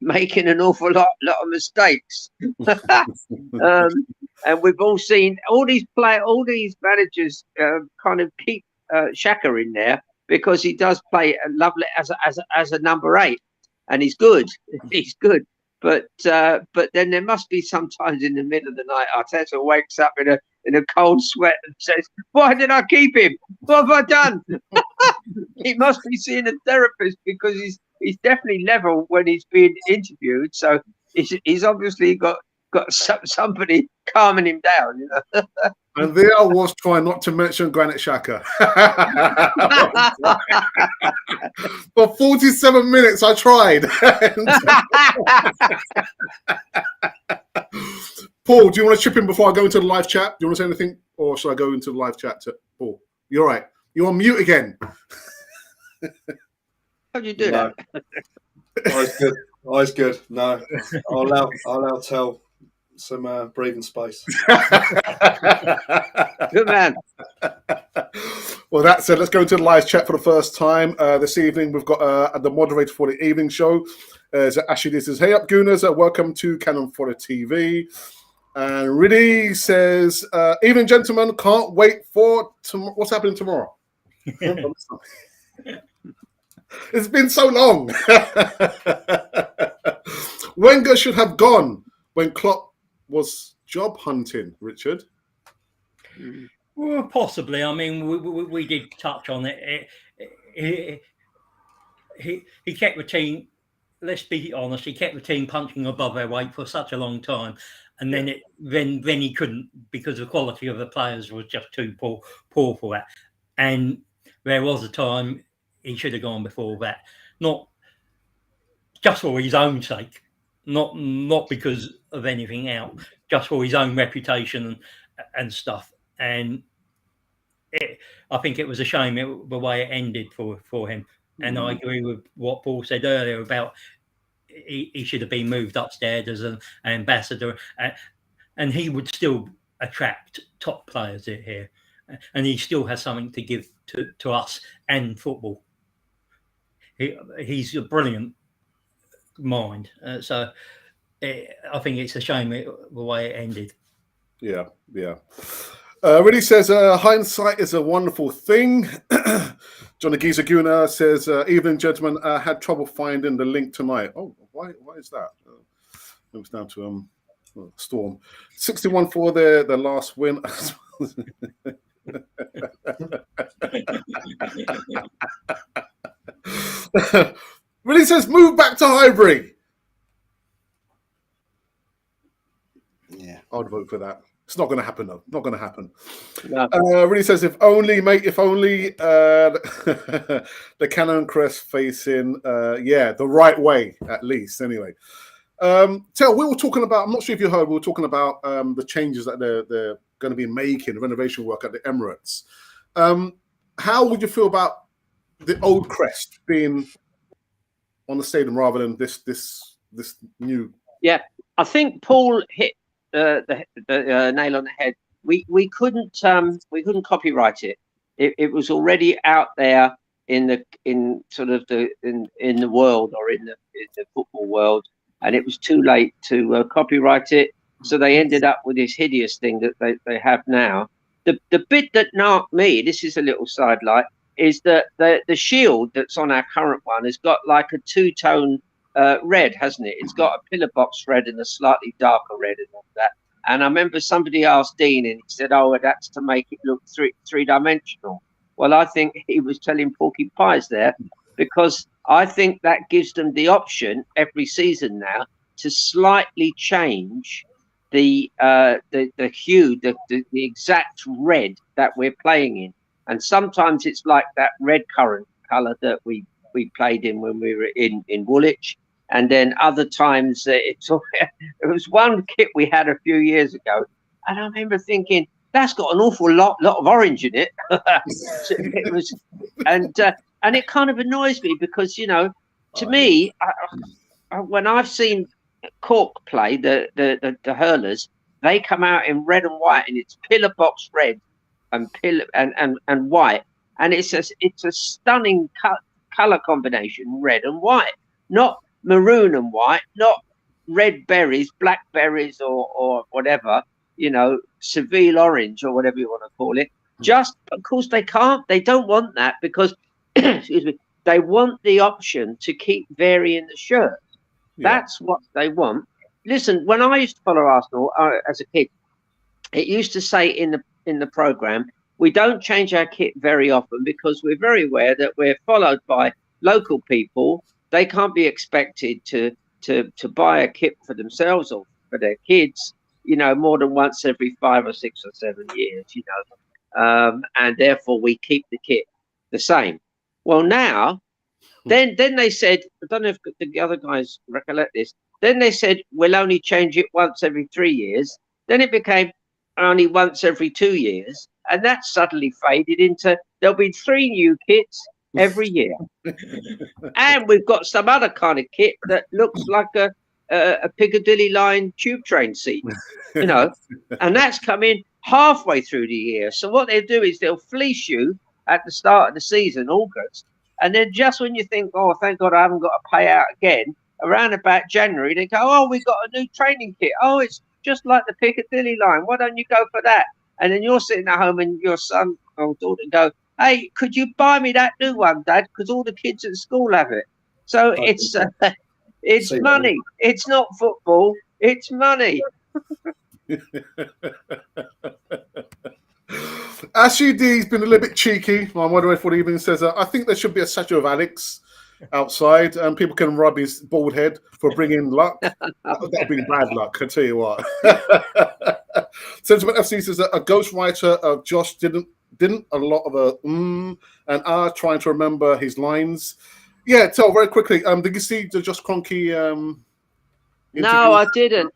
making an awful lot of mistakes. And we've all seen all these managers kind of keep Xhaka in there, because he does play lovely as a number 8, and he's good. He's good. But then there must be sometimes in the middle of the night, Arteta wakes up in a cold sweat and says, "Why did I keep him? What have I done?" He must be seeing a therapist, because he's definitely level when he's being interviewed. So he's obviously got somebody calming him down. And there I was trying not to mention Granit Xhaka. For 47 minutes, I tried. Paul, do you want to chip in before I go into the live chat? Do you want to say anything? Or should I go into the live chat to Paul? You're right. You're on mute again. How'd you do that? Always good. No, I'll allow Tell some breathing space. Good man. Well, that's it. Let's go into the live chat for the first time this evening. We've got the moderator for the evening show. Ashley, this is, "Hey up, Gooners. Welcome to Cannon Fodder TV." And Riddy says, "Evening, gentlemen. Can't wait for what's happening tomorrow." It's been so long. Wenger should have gone when Klopp was job hunting, Richard. Well, possibly. I mean, we did touch on it. He kept the team, let's be honest, he kept the team punching above their weight for such a long time. And then he couldn't, because the quality of the players was just too poor for that. And there was a time he should have gone before that, not just for his own sake, not because of anything else, just for his own reputation and stuff. And I think it was a shame the way it ended for him. And I agree with what Paul said earlier about he should have been moved upstairs as an ambassador, and he would still attract top players here, and he still has something to give to us and football. He's a brilliant mind, so I think it's a shame the way it ended. Yeah. Really says hindsight is a wonderful thing. Johnny Gizaguna says, evening, gentlemen, had trouble finding the link tonight. Oh, why is that? It was down to Storm. 61 for the last win. Really says, move back to Highbury. Yeah, I'd vote for that. It's not going to happen, though. Not going to happen. No. Really says, if only the Cannon Crest facing, the right way, at least, anyway. Tel, we were talking about, I'm not sure if you heard, we were talking about the changes that they're going to be making, the renovation work at the Emirates. How would you feel about the old crest being on the stadium rather than this new? Yeah, I think Paul hit the nail on the head. We couldn't copyright it. It was already out there in the world, or in the football world, and it was too late to copyright it. So they ended up with this hideous thing that they have now. The bit that knocked me, this is a little sidelight, is that the shield that's on our current one has got like a two-tone red, hasn't it? It's got a pillar box red and a slightly darker red and all that. And I remember somebody asked Dean, and he said, "Oh, that's to make it look three-dimensional." Well, I think he was telling Porky Pies there, because I think that gives them the option every season now to slightly change the hue, the exact red that we're playing in. And sometimes it's like that red currant colour that we played in when we were in Woolwich. And then other times it was one kit we had a few years ago, and I remember thinking, that's got an awful lot of orange in it. So it was, and it kind of annoys me because, you know, to me, when I've seen Cork play the hurlers, they come out in red and white, and it's pillar box red and and white, and it's a stunning color combination, red and white, not maroon and white, not red berries, black berries, or whatever, you know, Seville orange or whatever you want to call it. Just, of course, they don't want that because excuse me, they want the option to keep varying the shirt. Yeah. That's what they want. Listen, when I used to follow Arsenal as a kid, it used to say in the program, we don't change our kit very often because we're very aware that we're followed by local people. They can't be expected to buy a kit for themselves or for their kids, you know, more than once every 5 or 6 or 7 years, you know, and therefore we keep the kit the same. Well, now, then they said, I don't know if the other guys recollect this. Then they said we'll only change it once every 3 years. Then it became only once every 2 years, and that suddenly faded into there'll be 3 new kits every year. And we've got some other kind of kit that looks like a Piccadilly line tube train seat, you know, and that's coming halfway through the year. So what they'll do is they'll fleece you at the start of the season, August, and then just when you think, oh, thank God I haven't got to pay out again, around about January, they go, oh, we've got a new training kit. Oh, it's just like the Piccadilly line. Why don't you go for that? And then you're sitting at home and your son or daughter go, hey, could you buy me that new one, Dad? Because all the kids at school have it. So it's money. It's not football. It's money. Ashud's been a little bit cheeky. My moderator for the evening says, I think there should be a statue of Alex outside and people can rub his bald head for bringing luck. That'd be bad luck, I tell you what. Sentiment FC says that a ghostwriter of Josh didn't a lot of and trying to remember his lines. Yeah, tell very quickly. Did you see the Josh Kroenke interview? No, I didn't,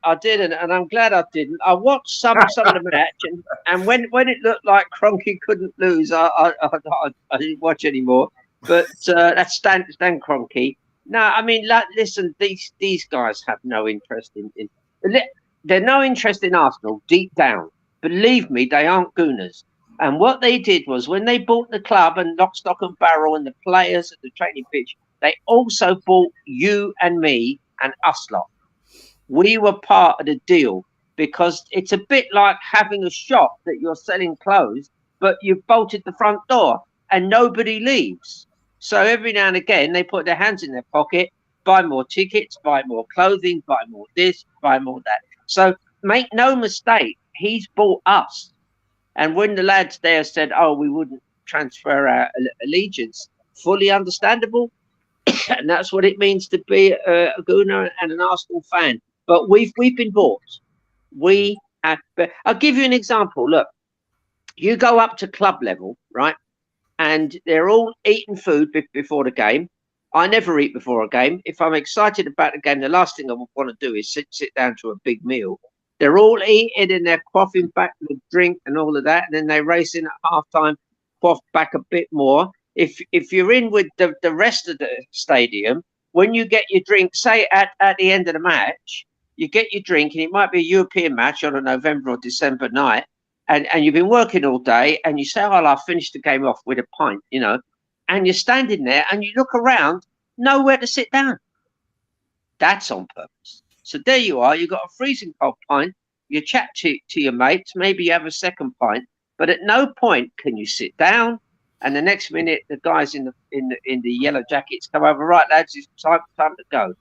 and I'm glad I didn't. I watched some of the match, and when it looked like Kroenke couldn't lose, I didn't watch anymore. But that's Stan Kroenke. No, I mean, listen, these guys have no interest in they're no interest in Arsenal deep down. Believe me, they aren't gooners. And what they did was when they bought the club and lock, stock and barrel and the players at the training pitch, they also bought you and me and us lot. We were part of the deal, because it's a bit like having a shop that you're selling clothes, but you've bolted the front door and nobody leaves. So every now and again, they put their hands in their pocket, buy more tickets, buy more clothing, buy more this, buy more that. So make no mistake, he's bought us. And when the lads there said, "Oh, we wouldn't transfer our allegiance," fully understandable. And that's what it means to be a Gooner and an Arsenal fan. But we've been bought. We have. I'll give you an example. Look, you go up to club level, right? And they're all eating food before the game. I never eat before a game. If I'm excited about the game, the last thing I want to do is sit down to a big meal. They're all eating and they're quaffing back the drink and all of that. And then they race in at halftime, quaff back a bit more. If you're in with the rest of the stadium, when you get your drink, say at the end of the match, you get your drink, and it might be a European match on a November or December night, and you've been working all day, and you say, "Oh, I'll finish the game off with a pint," and you're standing there and you look around, nowhere to sit down. That's on purpose. So there you are, you've got a freezing cold pint, you chat to your mates, maybe you have a second pint, but at no point can you sit down. And the next minute, the guys in the yellow jackets come over. "Right, lads, it's time to go."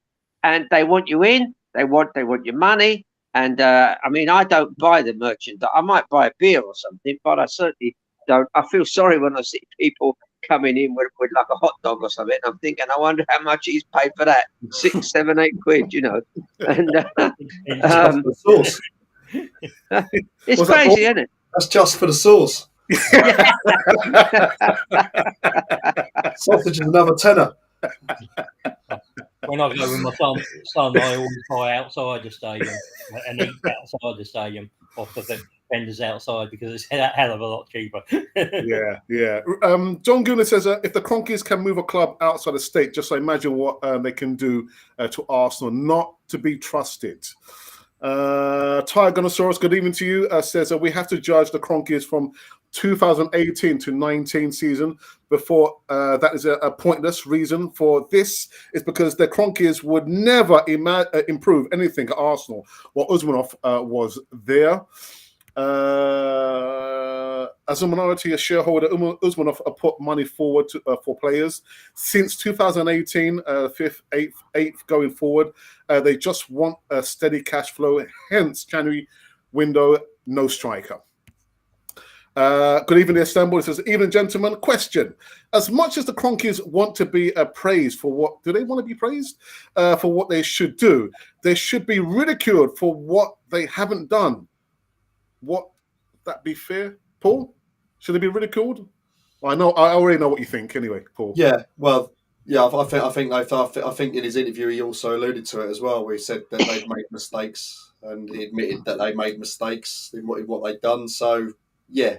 And they want you in. They want your money. And I mean, I don't buy the merchandise. I might buy a beer or something, but I certainly don't. I feel sorry when I see people coming in with like a hot dog or something. I'm thinking, I wonder how much he's paid for that. 6, 7, 8 quid, And the sauce. it's crazy, isn't it? That's just for the sauce. Sausage is another tenner. When I go with my son, I always buy outside the stadium and eat outside the stadium off the vendors outside, because it's a hell of a lot cheaper. Yeah. John Gooner says, if the Kroenkes can move a club outside the state, just imagine what they can do to Arsenal. Not to be trusted. Tygonosaurus, good evening to you, says we have to judge the Kroenkes from 2018 to 19 season before that is a pointless reason for this is because the Kroenkes would never improve anything at Arsenal while Usmanov was there. As a minority shareholder, Usmanov put money forward for players. Since 2018, 5th, 8th going forward, they just want a steady cash flow. Hence, January window, no striker. Good evening, Istanbul. It says, "Evening, gentlemen. Question: as much as the Kroenkes want to be praised for what do they want to be praised for what they should do? They should be ridiculed for what they haven't done. What that be fair, Paul? Should they be ridiculed? I already know what you think. Anyway, Paul. Yeah, well, yeah, I think in his interview he also alluded to it as well, where he said that they've made mistakes, and he admitted that they made mistakes in what they've done. So yeah,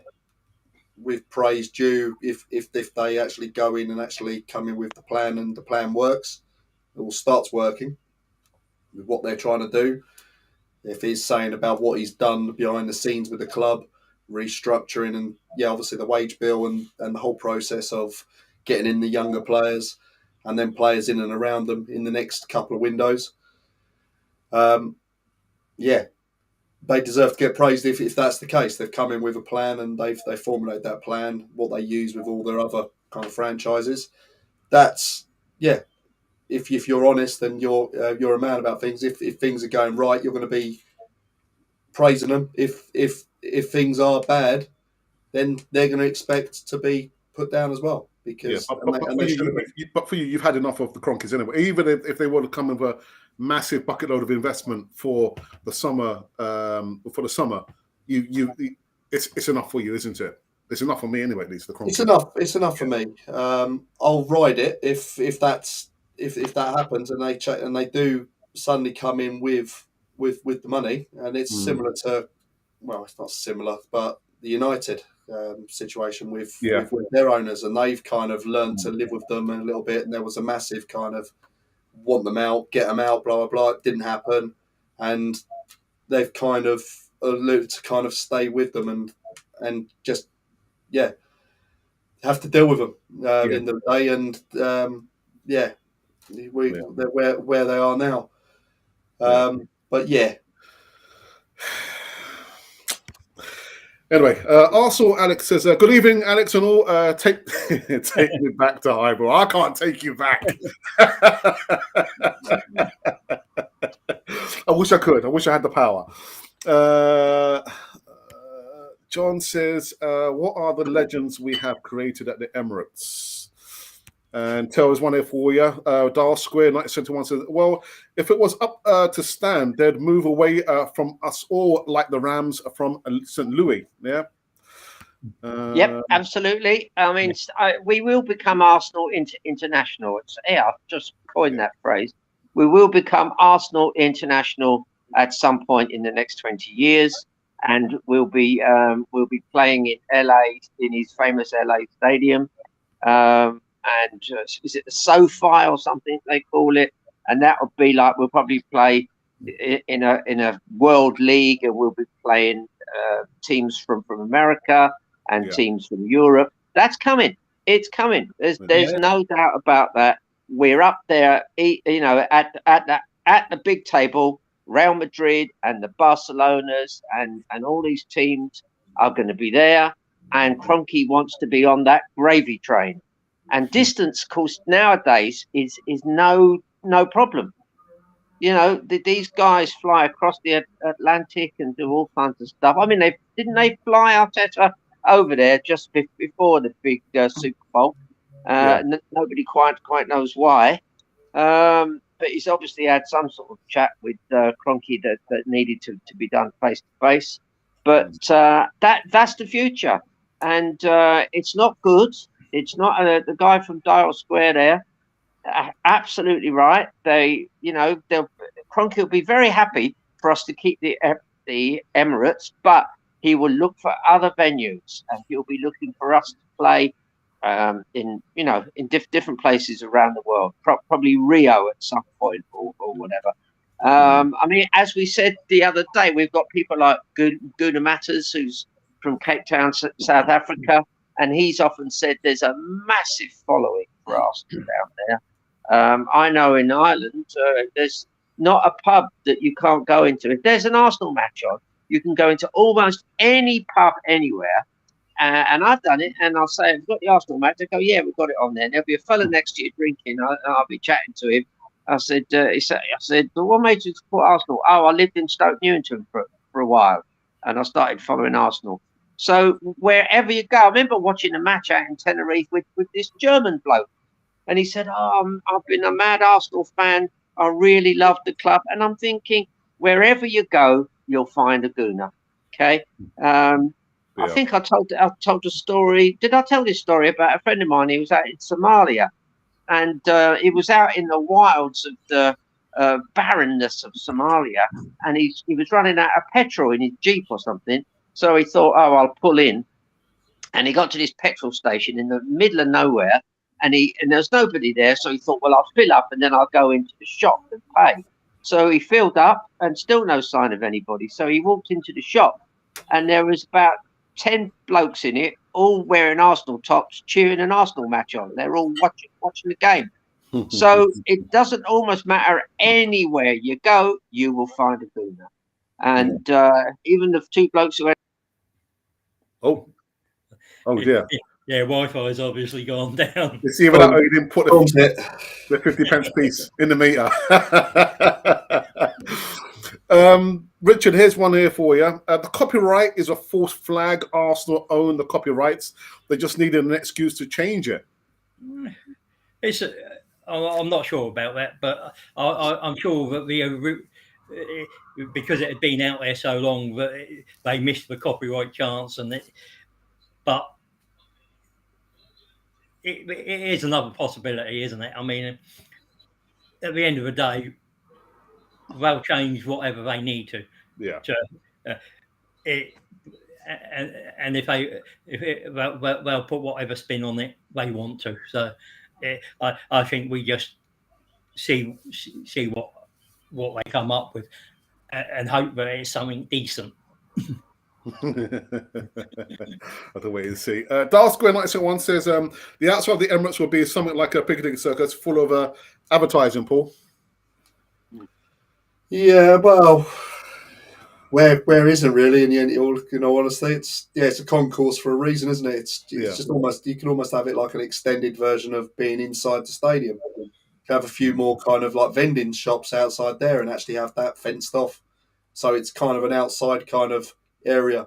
with praise due, if they actually go in and actually come in with the plan and the plan works, it all starts working with what they're trying to do. If he's saying about what he's done behind the scenes with the club, restructuring, and obviously the wage bill and the whole process of getting in the younger players and then players in and around them in the next couple of windows. They deserve to get praised if that's the case. They've come in with a plan and they formulate that plan, what they use with all their other kind of franchises. That's, if you're honest and you're a man about things, if things are going right, you're going to be praising them. If things are bad, then they're going to expect to be put down as well. Because but for you, you've had enough of the Kroenkes anyway. Even if they want to come with a massive bucket load of investment for the summer, it's enough for you, isn't it? It's enough for me anyway. At least the Kroenkes. It's enough for me. I'll ride it if that happens and they do suddenly come in with the money, and it's similar to, well, it's not similar, but the United situation with their owners, and they've kind of learned to live with them a little bit. And there was a massive kind of want them out, get them out, blah blah blah. It didn't happen, and they've kind of alluded to kind of stay with them and just have to deal with them in the day, and they're where they are now. But yeah. Anyway, Arsenal Alex says, good evening, Alex and all. Take me back to Highball. I can't take you back. I wish I could. I wish I had the power. John says, what are the legends we have created at the Emirates? And Tel is one here for you. Dial Square 1971 says, well, if it was up to Stan, they'd move away from us all like the Rams from St. Louis. Yeah. Yep, absolutely. I mean, we will become Arsenal International. I've just coined that phrase. We will become Arsenal International at some point in the next 20 years, and we'll be playing in LA in his famous LA stadium. And is it the SoFi or something they call it? And that would be like we'll probably play in a world league, and we'll be playing teams from America and teams from Europe. That's coming. It's coming. There's no doubt about that. We're up there, you know, at the big table. Real Madrid and the Barcelonas and all these teams are going to be there. And Kroenke wants to be on that gravy train. And distance, of course, nowadays is no problem. You know, these guys fly across the Atlantic and do all kinds of stuff. I mean, didn't they fly ARTETA over there just before the big Super Bowl? Nobody quite knows why. But he's obviously had some sort of chat with Kroenke that needed to be done face to face. But that's the future, and it's not good. It's not the guy from Dial Square there. Absolutely right. Kroenke will be very happy for us to keep the Emirates, but he will look for other venues, and he'll be looking for us to play in different places around the world. Probably Rio at some point or whatever. I mean, as we said the other day, we've got people like Gunnar Matters, who's from Cape Town, South Africa, and he's often said there's a massive following for Arsenal down there. I know in Ireland, there's not a pub that you can't go into. If there's an Arsenal match on, you can go into almost any pub anywhere. And I've done it, and I'll say, I've got the Arsenal match. They go, yeah, we've got it on there. And there'll be a fella next to you drinking. I'll be chatting to him. I said, well, what made you support Arsenal? Oh, I lived in Stoke Newington for a while, and I started following Arsenal. So wherever you go, I remember watching a match out in Tenerife with this German bloke, and he said, oh, I've been a mad Arsenal fan. I really love the club. And I'm thinking, wherever you go, you'll find a Gunnar. Okay. I think I told a story. Did I tell this story about a friend of mine? He was out in Somalia, and he was out in the wilds of the barrenness of Somalia, and he was running out of petrol in his Jeep or something. So he thought, oh, I'll pull in, and he got to this petrol station in the middle of nowhere, and there's nobody there. So he thought, well, I'll fill up, and then I'll go into the shop and pay. So he filled up, and still no sign of anybody. So he walked into the shop, and there was about 10 blokes in it, all wearing Arsenal tops, cheering an Arsenal match on. They're all watching the game. So it doesn't almost matter anywhere you go, you will find a Gunnar. And even the two blokes who went. Oh dear. Yeah, Wi-Fi has obviously gone down. You see, even that you didn't put the 50 pence piece in the meter. Richard, here's one here for you. The copyright is a false flag. Arsenal own the copyrights. They just needed an excuse to change it. I'm not sure about that, but I'm sure that because it had been out there so long that they missed the copyright chance, but it is another possibility, isn't it? I mean, at the end of the day, they'll change whatever they need to. Yeah. And if they'll put whatever spin on it they want to. So I think we just see what they come up with and hope that it's something decent. I'll have to wait and see. Dial Square 961 says the outside of the Emirates will be something like a picketing circus full of advertising, Paul. Yeah, well, where isn't really in the end? In all honesty, it's a concourse for a reason, isn't it? It's just almost, you can almost have it like an extended version of being inside the stadium. Have a few more kind of like vending shops outside there, and actually have that fenced off, so it's kind of an outside kind of area.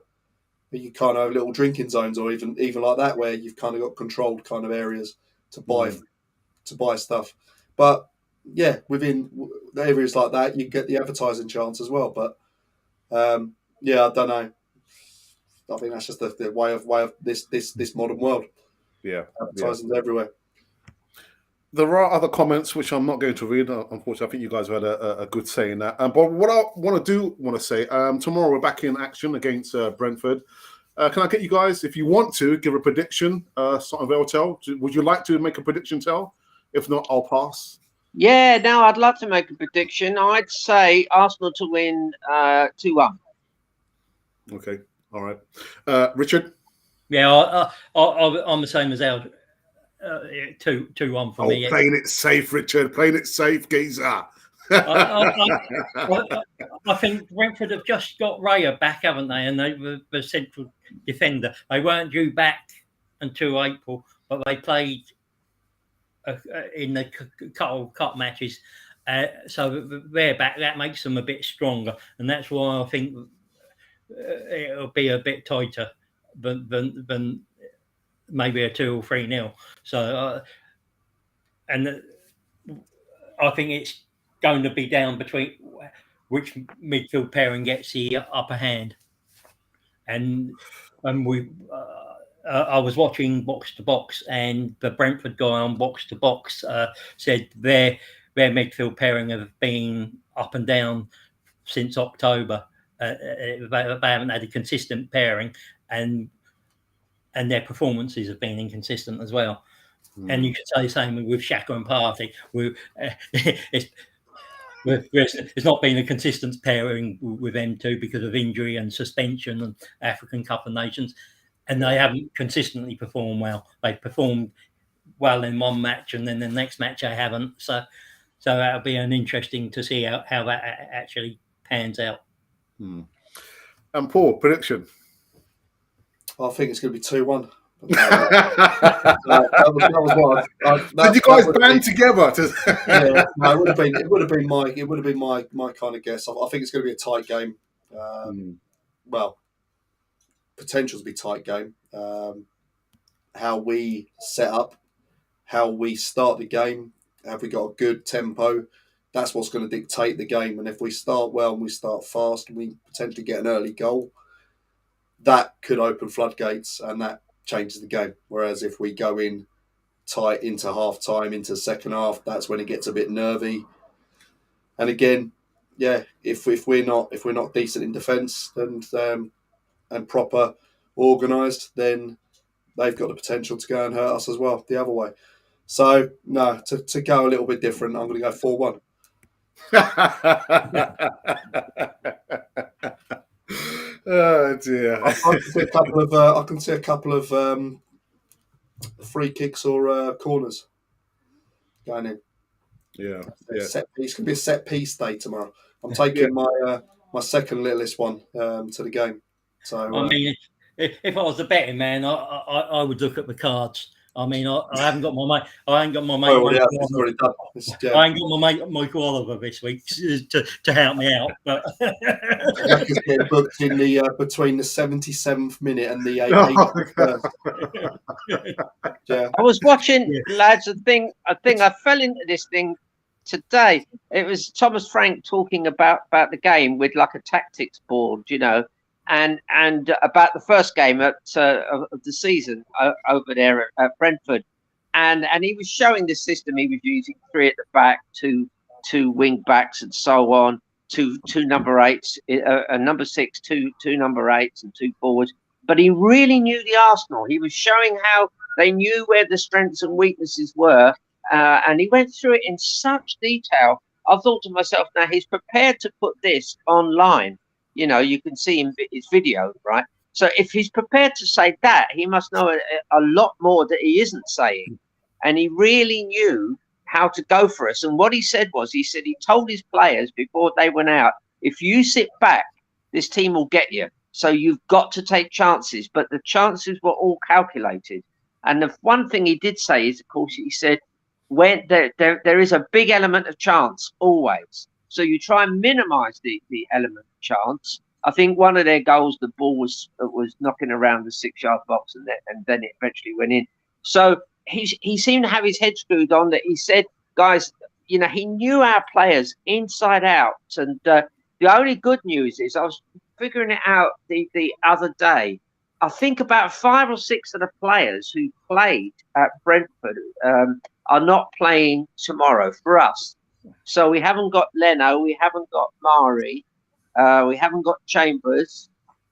You kind of have little drinking zones, or even like that, where you've kind of got controlled kind of areas to buy stuff. But yeah, within the areas like that, you get the advertising chance as well. But yeah, I don't know. I think that's just the way of this modern world. Yeah, Advertising's everywhere. There are other comments which I'm not going to read. Unfortunately, I think you guys have had a good say in that. But what I want to say, tomorrow we're back in action against Brentford. Can I get you guys, if you want to, give a prediction? Sort of Veltel. Would you like to make a prediction, Tel? If not, I'll pass. Yeah, no, I'd love to make a prediction. I'd say Arsenal to win 2-1. Okay, all right. Richard? Yeah, I'm the same as Al. 2-1 for me. Playing it safe, Richard. Playing it safe, geezer. I think Brentford have just got Raya back, haven't they? And they were the central defender. They weren't due back until April, but they played in the cup matches. So they're back. That makes them a bit stronger, and that's why I think it'll be a bit tighter than maybe a 2 or 3-0. So, and I think it's going to be down between which midfield pairing gets the upper hand. And I was watching Box to Box, and the Brentford guy on Box to Box said their midfield pairing have been up and down since October. They haven't had a consistent pairing, and their performances have been inconsistent as well. And you could say the same with Xhaka and Partey. It's not been a consistent pairing with them two because of injury and suspension and African Cup of Nations, and they haven't consistently performed well. They've performed well in one match, and then the next match they haven't. So that'll be an interesting to see how that actually pans out. And Paul, prediction? I think it's going to be 2-1. That was what Did you guys band together? Yeah, no, it would have been my kind of guess. I think it's going to be a tight game. Well, potential to be tight game. How we set up, how we start the game, have we got a good tempo? That's what's going to dictate the game. And if we start well and we start fast and we potentially get an early goal, that could open floodgates and that changes the game. Whereas if we go in tight into half time, into the second half, that's when it gets a bit nervy. And again, yeah, if we're not decent in defence and proper organised, then they've got the potential to go and hurt us as well the other way. So no, to go a little bit different, I'm going to go 4-1. Oh dear! I can see a couple of free kicks or corners going in. Yeah. Set piece. It's going to be a set piece day tomorrow. I'm taking my second littlest one to the game. So I mean, if I was a betting man, I would look at the cards. I mean, I haven't got my mate. I ain't got my mate. I ain't got my mate Michael Oliver this week to help me out. But Jack is getting booked in between the 77th minute and the 81st. Yeah. I was watching, lads. I think I fell into this thing today. It was Thomas Frank talking about the game with like a tactics board, and about the first game of the season over there at Brentford, and he was showing the system he was using: 3 at the back, two wing backs, and so on. Two number 8s, a number 6, two number 8s, and 2 forwards. But he really knew the Arsenal. He was showing how they knew where the strengths and weaknesses were, and he went through it in such detail. I thought to myself, now he's prepared to put this online. You can see his video, right? So if he's prepared to say that, he must know a lot more that he isn't saying. And he really knew how to go for us. And what he said he told his players before they went out, if you sit back, this team will get you. So you've got to take chances. But the chances were all calculated. And the one thing he did say is, of course, he said, when there is a big element of chance always. So you try and minimise the element of chance. I think one of their goals, the ball was knocking around the 6-yard box, and then it eventually went in. So he seemed to have his head screwed on. That he said, guys, he knew our players inside out. And the only good news is, I was figuring it out the other day. I think about 5 or 6 of the players who played at Brentford are not playing tomorrow for us. So we haven't got Leno, we haven't got Mari, we haven't got Chambers,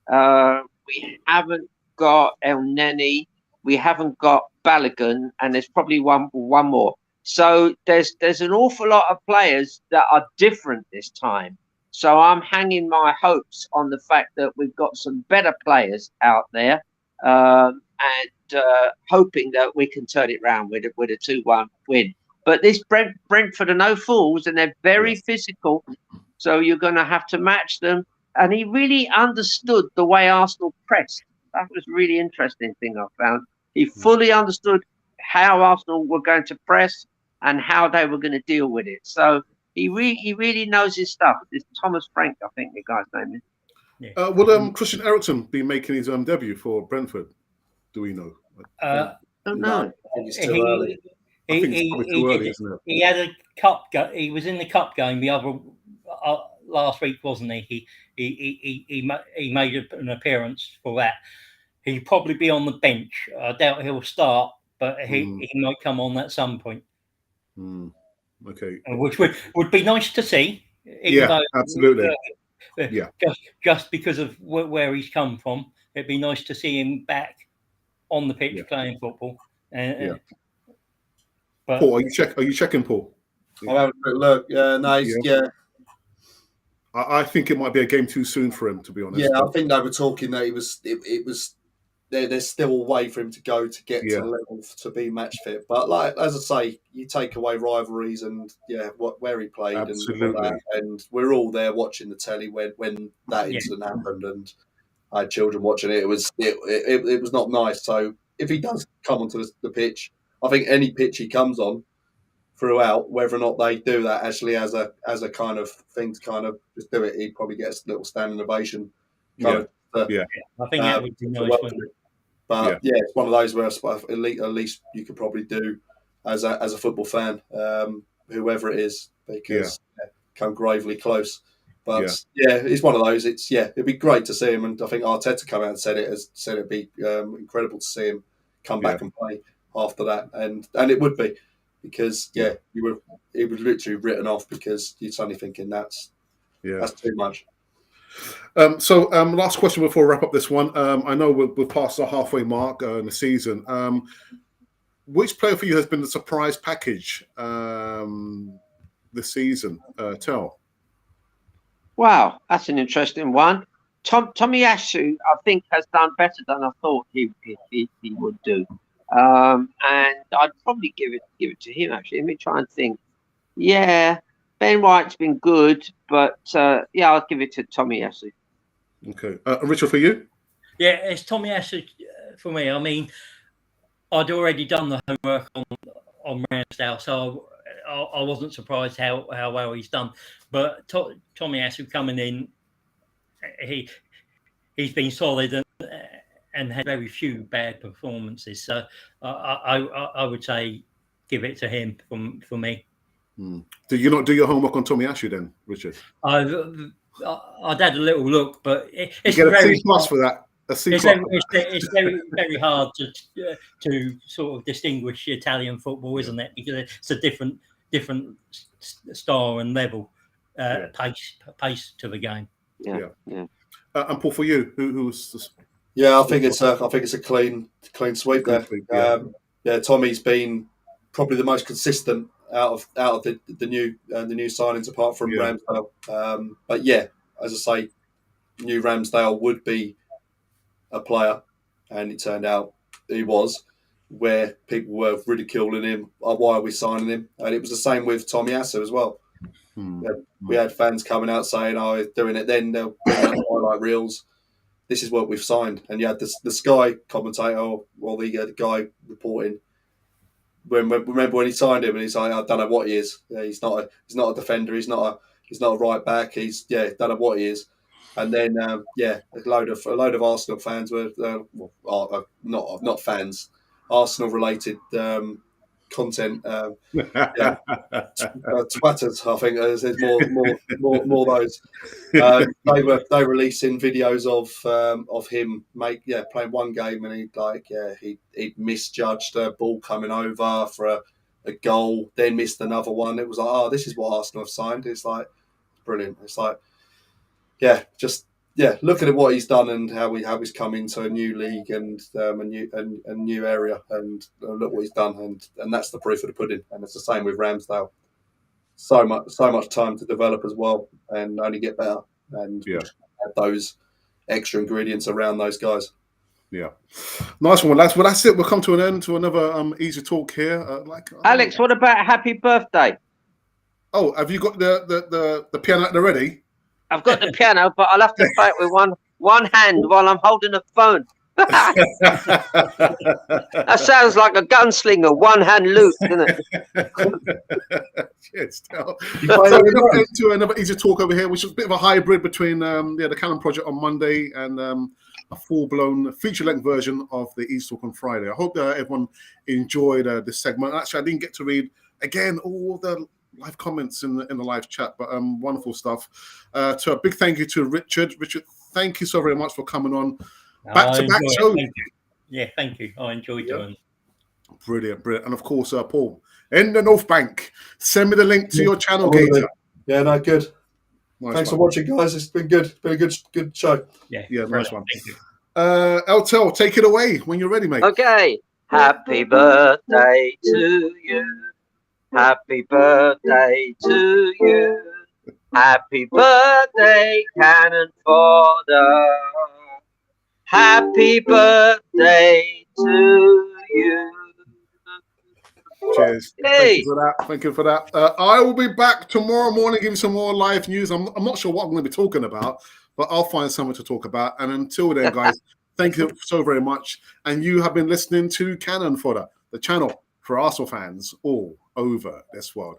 we haven't got El Neni, we haven't got Balogun, and there's probably one more. So there's an awful lot of players that are different this time. So I'm hanging my hopes on the fact that we've got some better players out there, and hoping that we can turn it round with a 2-1 win. But this Brentford are no fools, and they're very physical. So you're going to have to match them. And he really understood the way Arsenal pressed. That was a really interesting thing I found. He fully understood how Arsenal were going to press and how they were going to deal with it. So he really knows his stuff. It's Thomas Frank, I think the guy's name is. Yeah. Will Christian Eriksen be making his debut for Brentford? Do we know? I don't know. I think it's too early. I think it's probably too early, isn't it? He had a cup. He was in the cup game the other last week, wasn't he? He made an appearance for that. He'll probably be on the bench. I doubt he'll start, but he might come on at some point. Okay, which would be nice to see. Absolutely. Just because of where he's come from, it'd be nice to see him back on the pitch playing football. But Paul, are you checking, Paul? I'll have a quick look. I think it might be a game too soon for him, to be honest. Yeah, I think they were talking that it was there's still a way for him to go to get to the level to be match fit. But like as I say, you take away rivalries and where he played and we're all there watching the telly when that incident happened, and I had children watching it. It was not nice. So if he does come onto the pitch, I think any pitch he comes on throughout, whether or not they do that actually as a kind of thing to kind of just do it, he'd probably get a little standing ovation. I think that would be nice. But it's one of those where at least you could probably do as a football fan, whoever it is, because come gravely close. But it's one of those. It'd be great to see him, and I think Arteta come out and said it'd be incredible to see him come back and play after that, and it would be because it was literally written off because you're suddenly thinking that's too much. Last question before we wrap up this one. I know we're past the halfway mark in the season. Which player for you has been the surprise package this season? Tell. Wow, that's an interesting one. Tomiyasu, I think, has done better than I thought he would do. And I'd probably give it to him, actually. Let me try and think. Yeah, Ben White's been good, but I'll give it to Tomiyasu. Okay. Richard, for you? Yeah, it's Tomiyasu for me. I mean, I'd already done the homework on Ramsdale, so I wasn't surprised how well he's done. But Tomiyasu coming in, he's been solid and had very few bad performances. So I would say give it to him for me. Do you not do your homework on Tomiyasu then, Richard? I'd had a little look, but it's you get a very C+ for that. It's very, very hard to sort of distinguish Italian football, isn't it? Because it's a different style and level, pace to the game. Yeah. And Paul, for you, who was this? Yeah, I think it's a clean sweep there. Tommy's been probably the most consistent out of the new signings apart from Ramsdale. But as I say, new Ramsdale would be a player, and it turned out he was. where people were ridiculing him. Why are we signing him? And it was the same with Tommy Asa as well. We had fans coming out saying, "Oh, he's doing it." Then they'll bring out highlight reels. This is what we've signed. And you had the Sky commentator, or the guy reporting. Remember when he signed him, and he's like, "I don't know what he is. He's not a defender. He's not a right back. Don't know what he is." And then a load of Arsenal fans were not fans, Arsenal related content. Twatters, I think there's more those. They were releasing videos of him playing one game, and he misjudged a ball coming over for a goal, then missed another one. It was like, oh, this is what Arsenal have signed. It's like brilliant. It's like looking at what he's done and how he's come into a new league and a new area, and look what he's done, and that's the proof of the pudding. And it's the same with Ramsdale. So much time to develop as well, and only get better, and add those extra ingredients around those guys. Yeah, nice one, lads. Well, that's it. We'll come to an end to another easy talk here. Alex, what about happy birthday? Oh, have you got the piano at the ready? I've got the piano, but I'll have to play it with one hand while I'm holding a phone. That sounds like a gunslinger, one hand loop, doesn't it? Yes. To another easy talk over here, which is a bit of a hybrid between the Canon project on Monday and a full-blown feature-length version of the Easy Talk on Friday. I hope everyone enjoyed this segment. Actually, I didn't get to read again all the live comments in the live chat, but wonderful stuff. So a big thank you to Richard. Richard, thank you so very much for coming on. Back-to-back show. Thank you. I enjoyed doing. Brilliant. And of course, Paul in the North Bank. Send me the link to your channel, Gator. Yeah, no, good. Nice Thanks one. for watching, guys. It's been good. It's been a good show. Yeah, nice one. Thank you. Eltel, take it away when you're ready, mate. Okay. Happy birthday to you. Happy birthday to you. Happy birthday, Cannon Fodder. Happy birthday to you. Cheers. Hey. Thank you for that. I will be back tomorrow morning giving some more live news. I'm not sure what I'm going to be talking about, but I'll find something to talk about. And until then, guys, thank you so very much. And you have been listening to Cannon Fodder, the channel for Arsenal fans all over this world.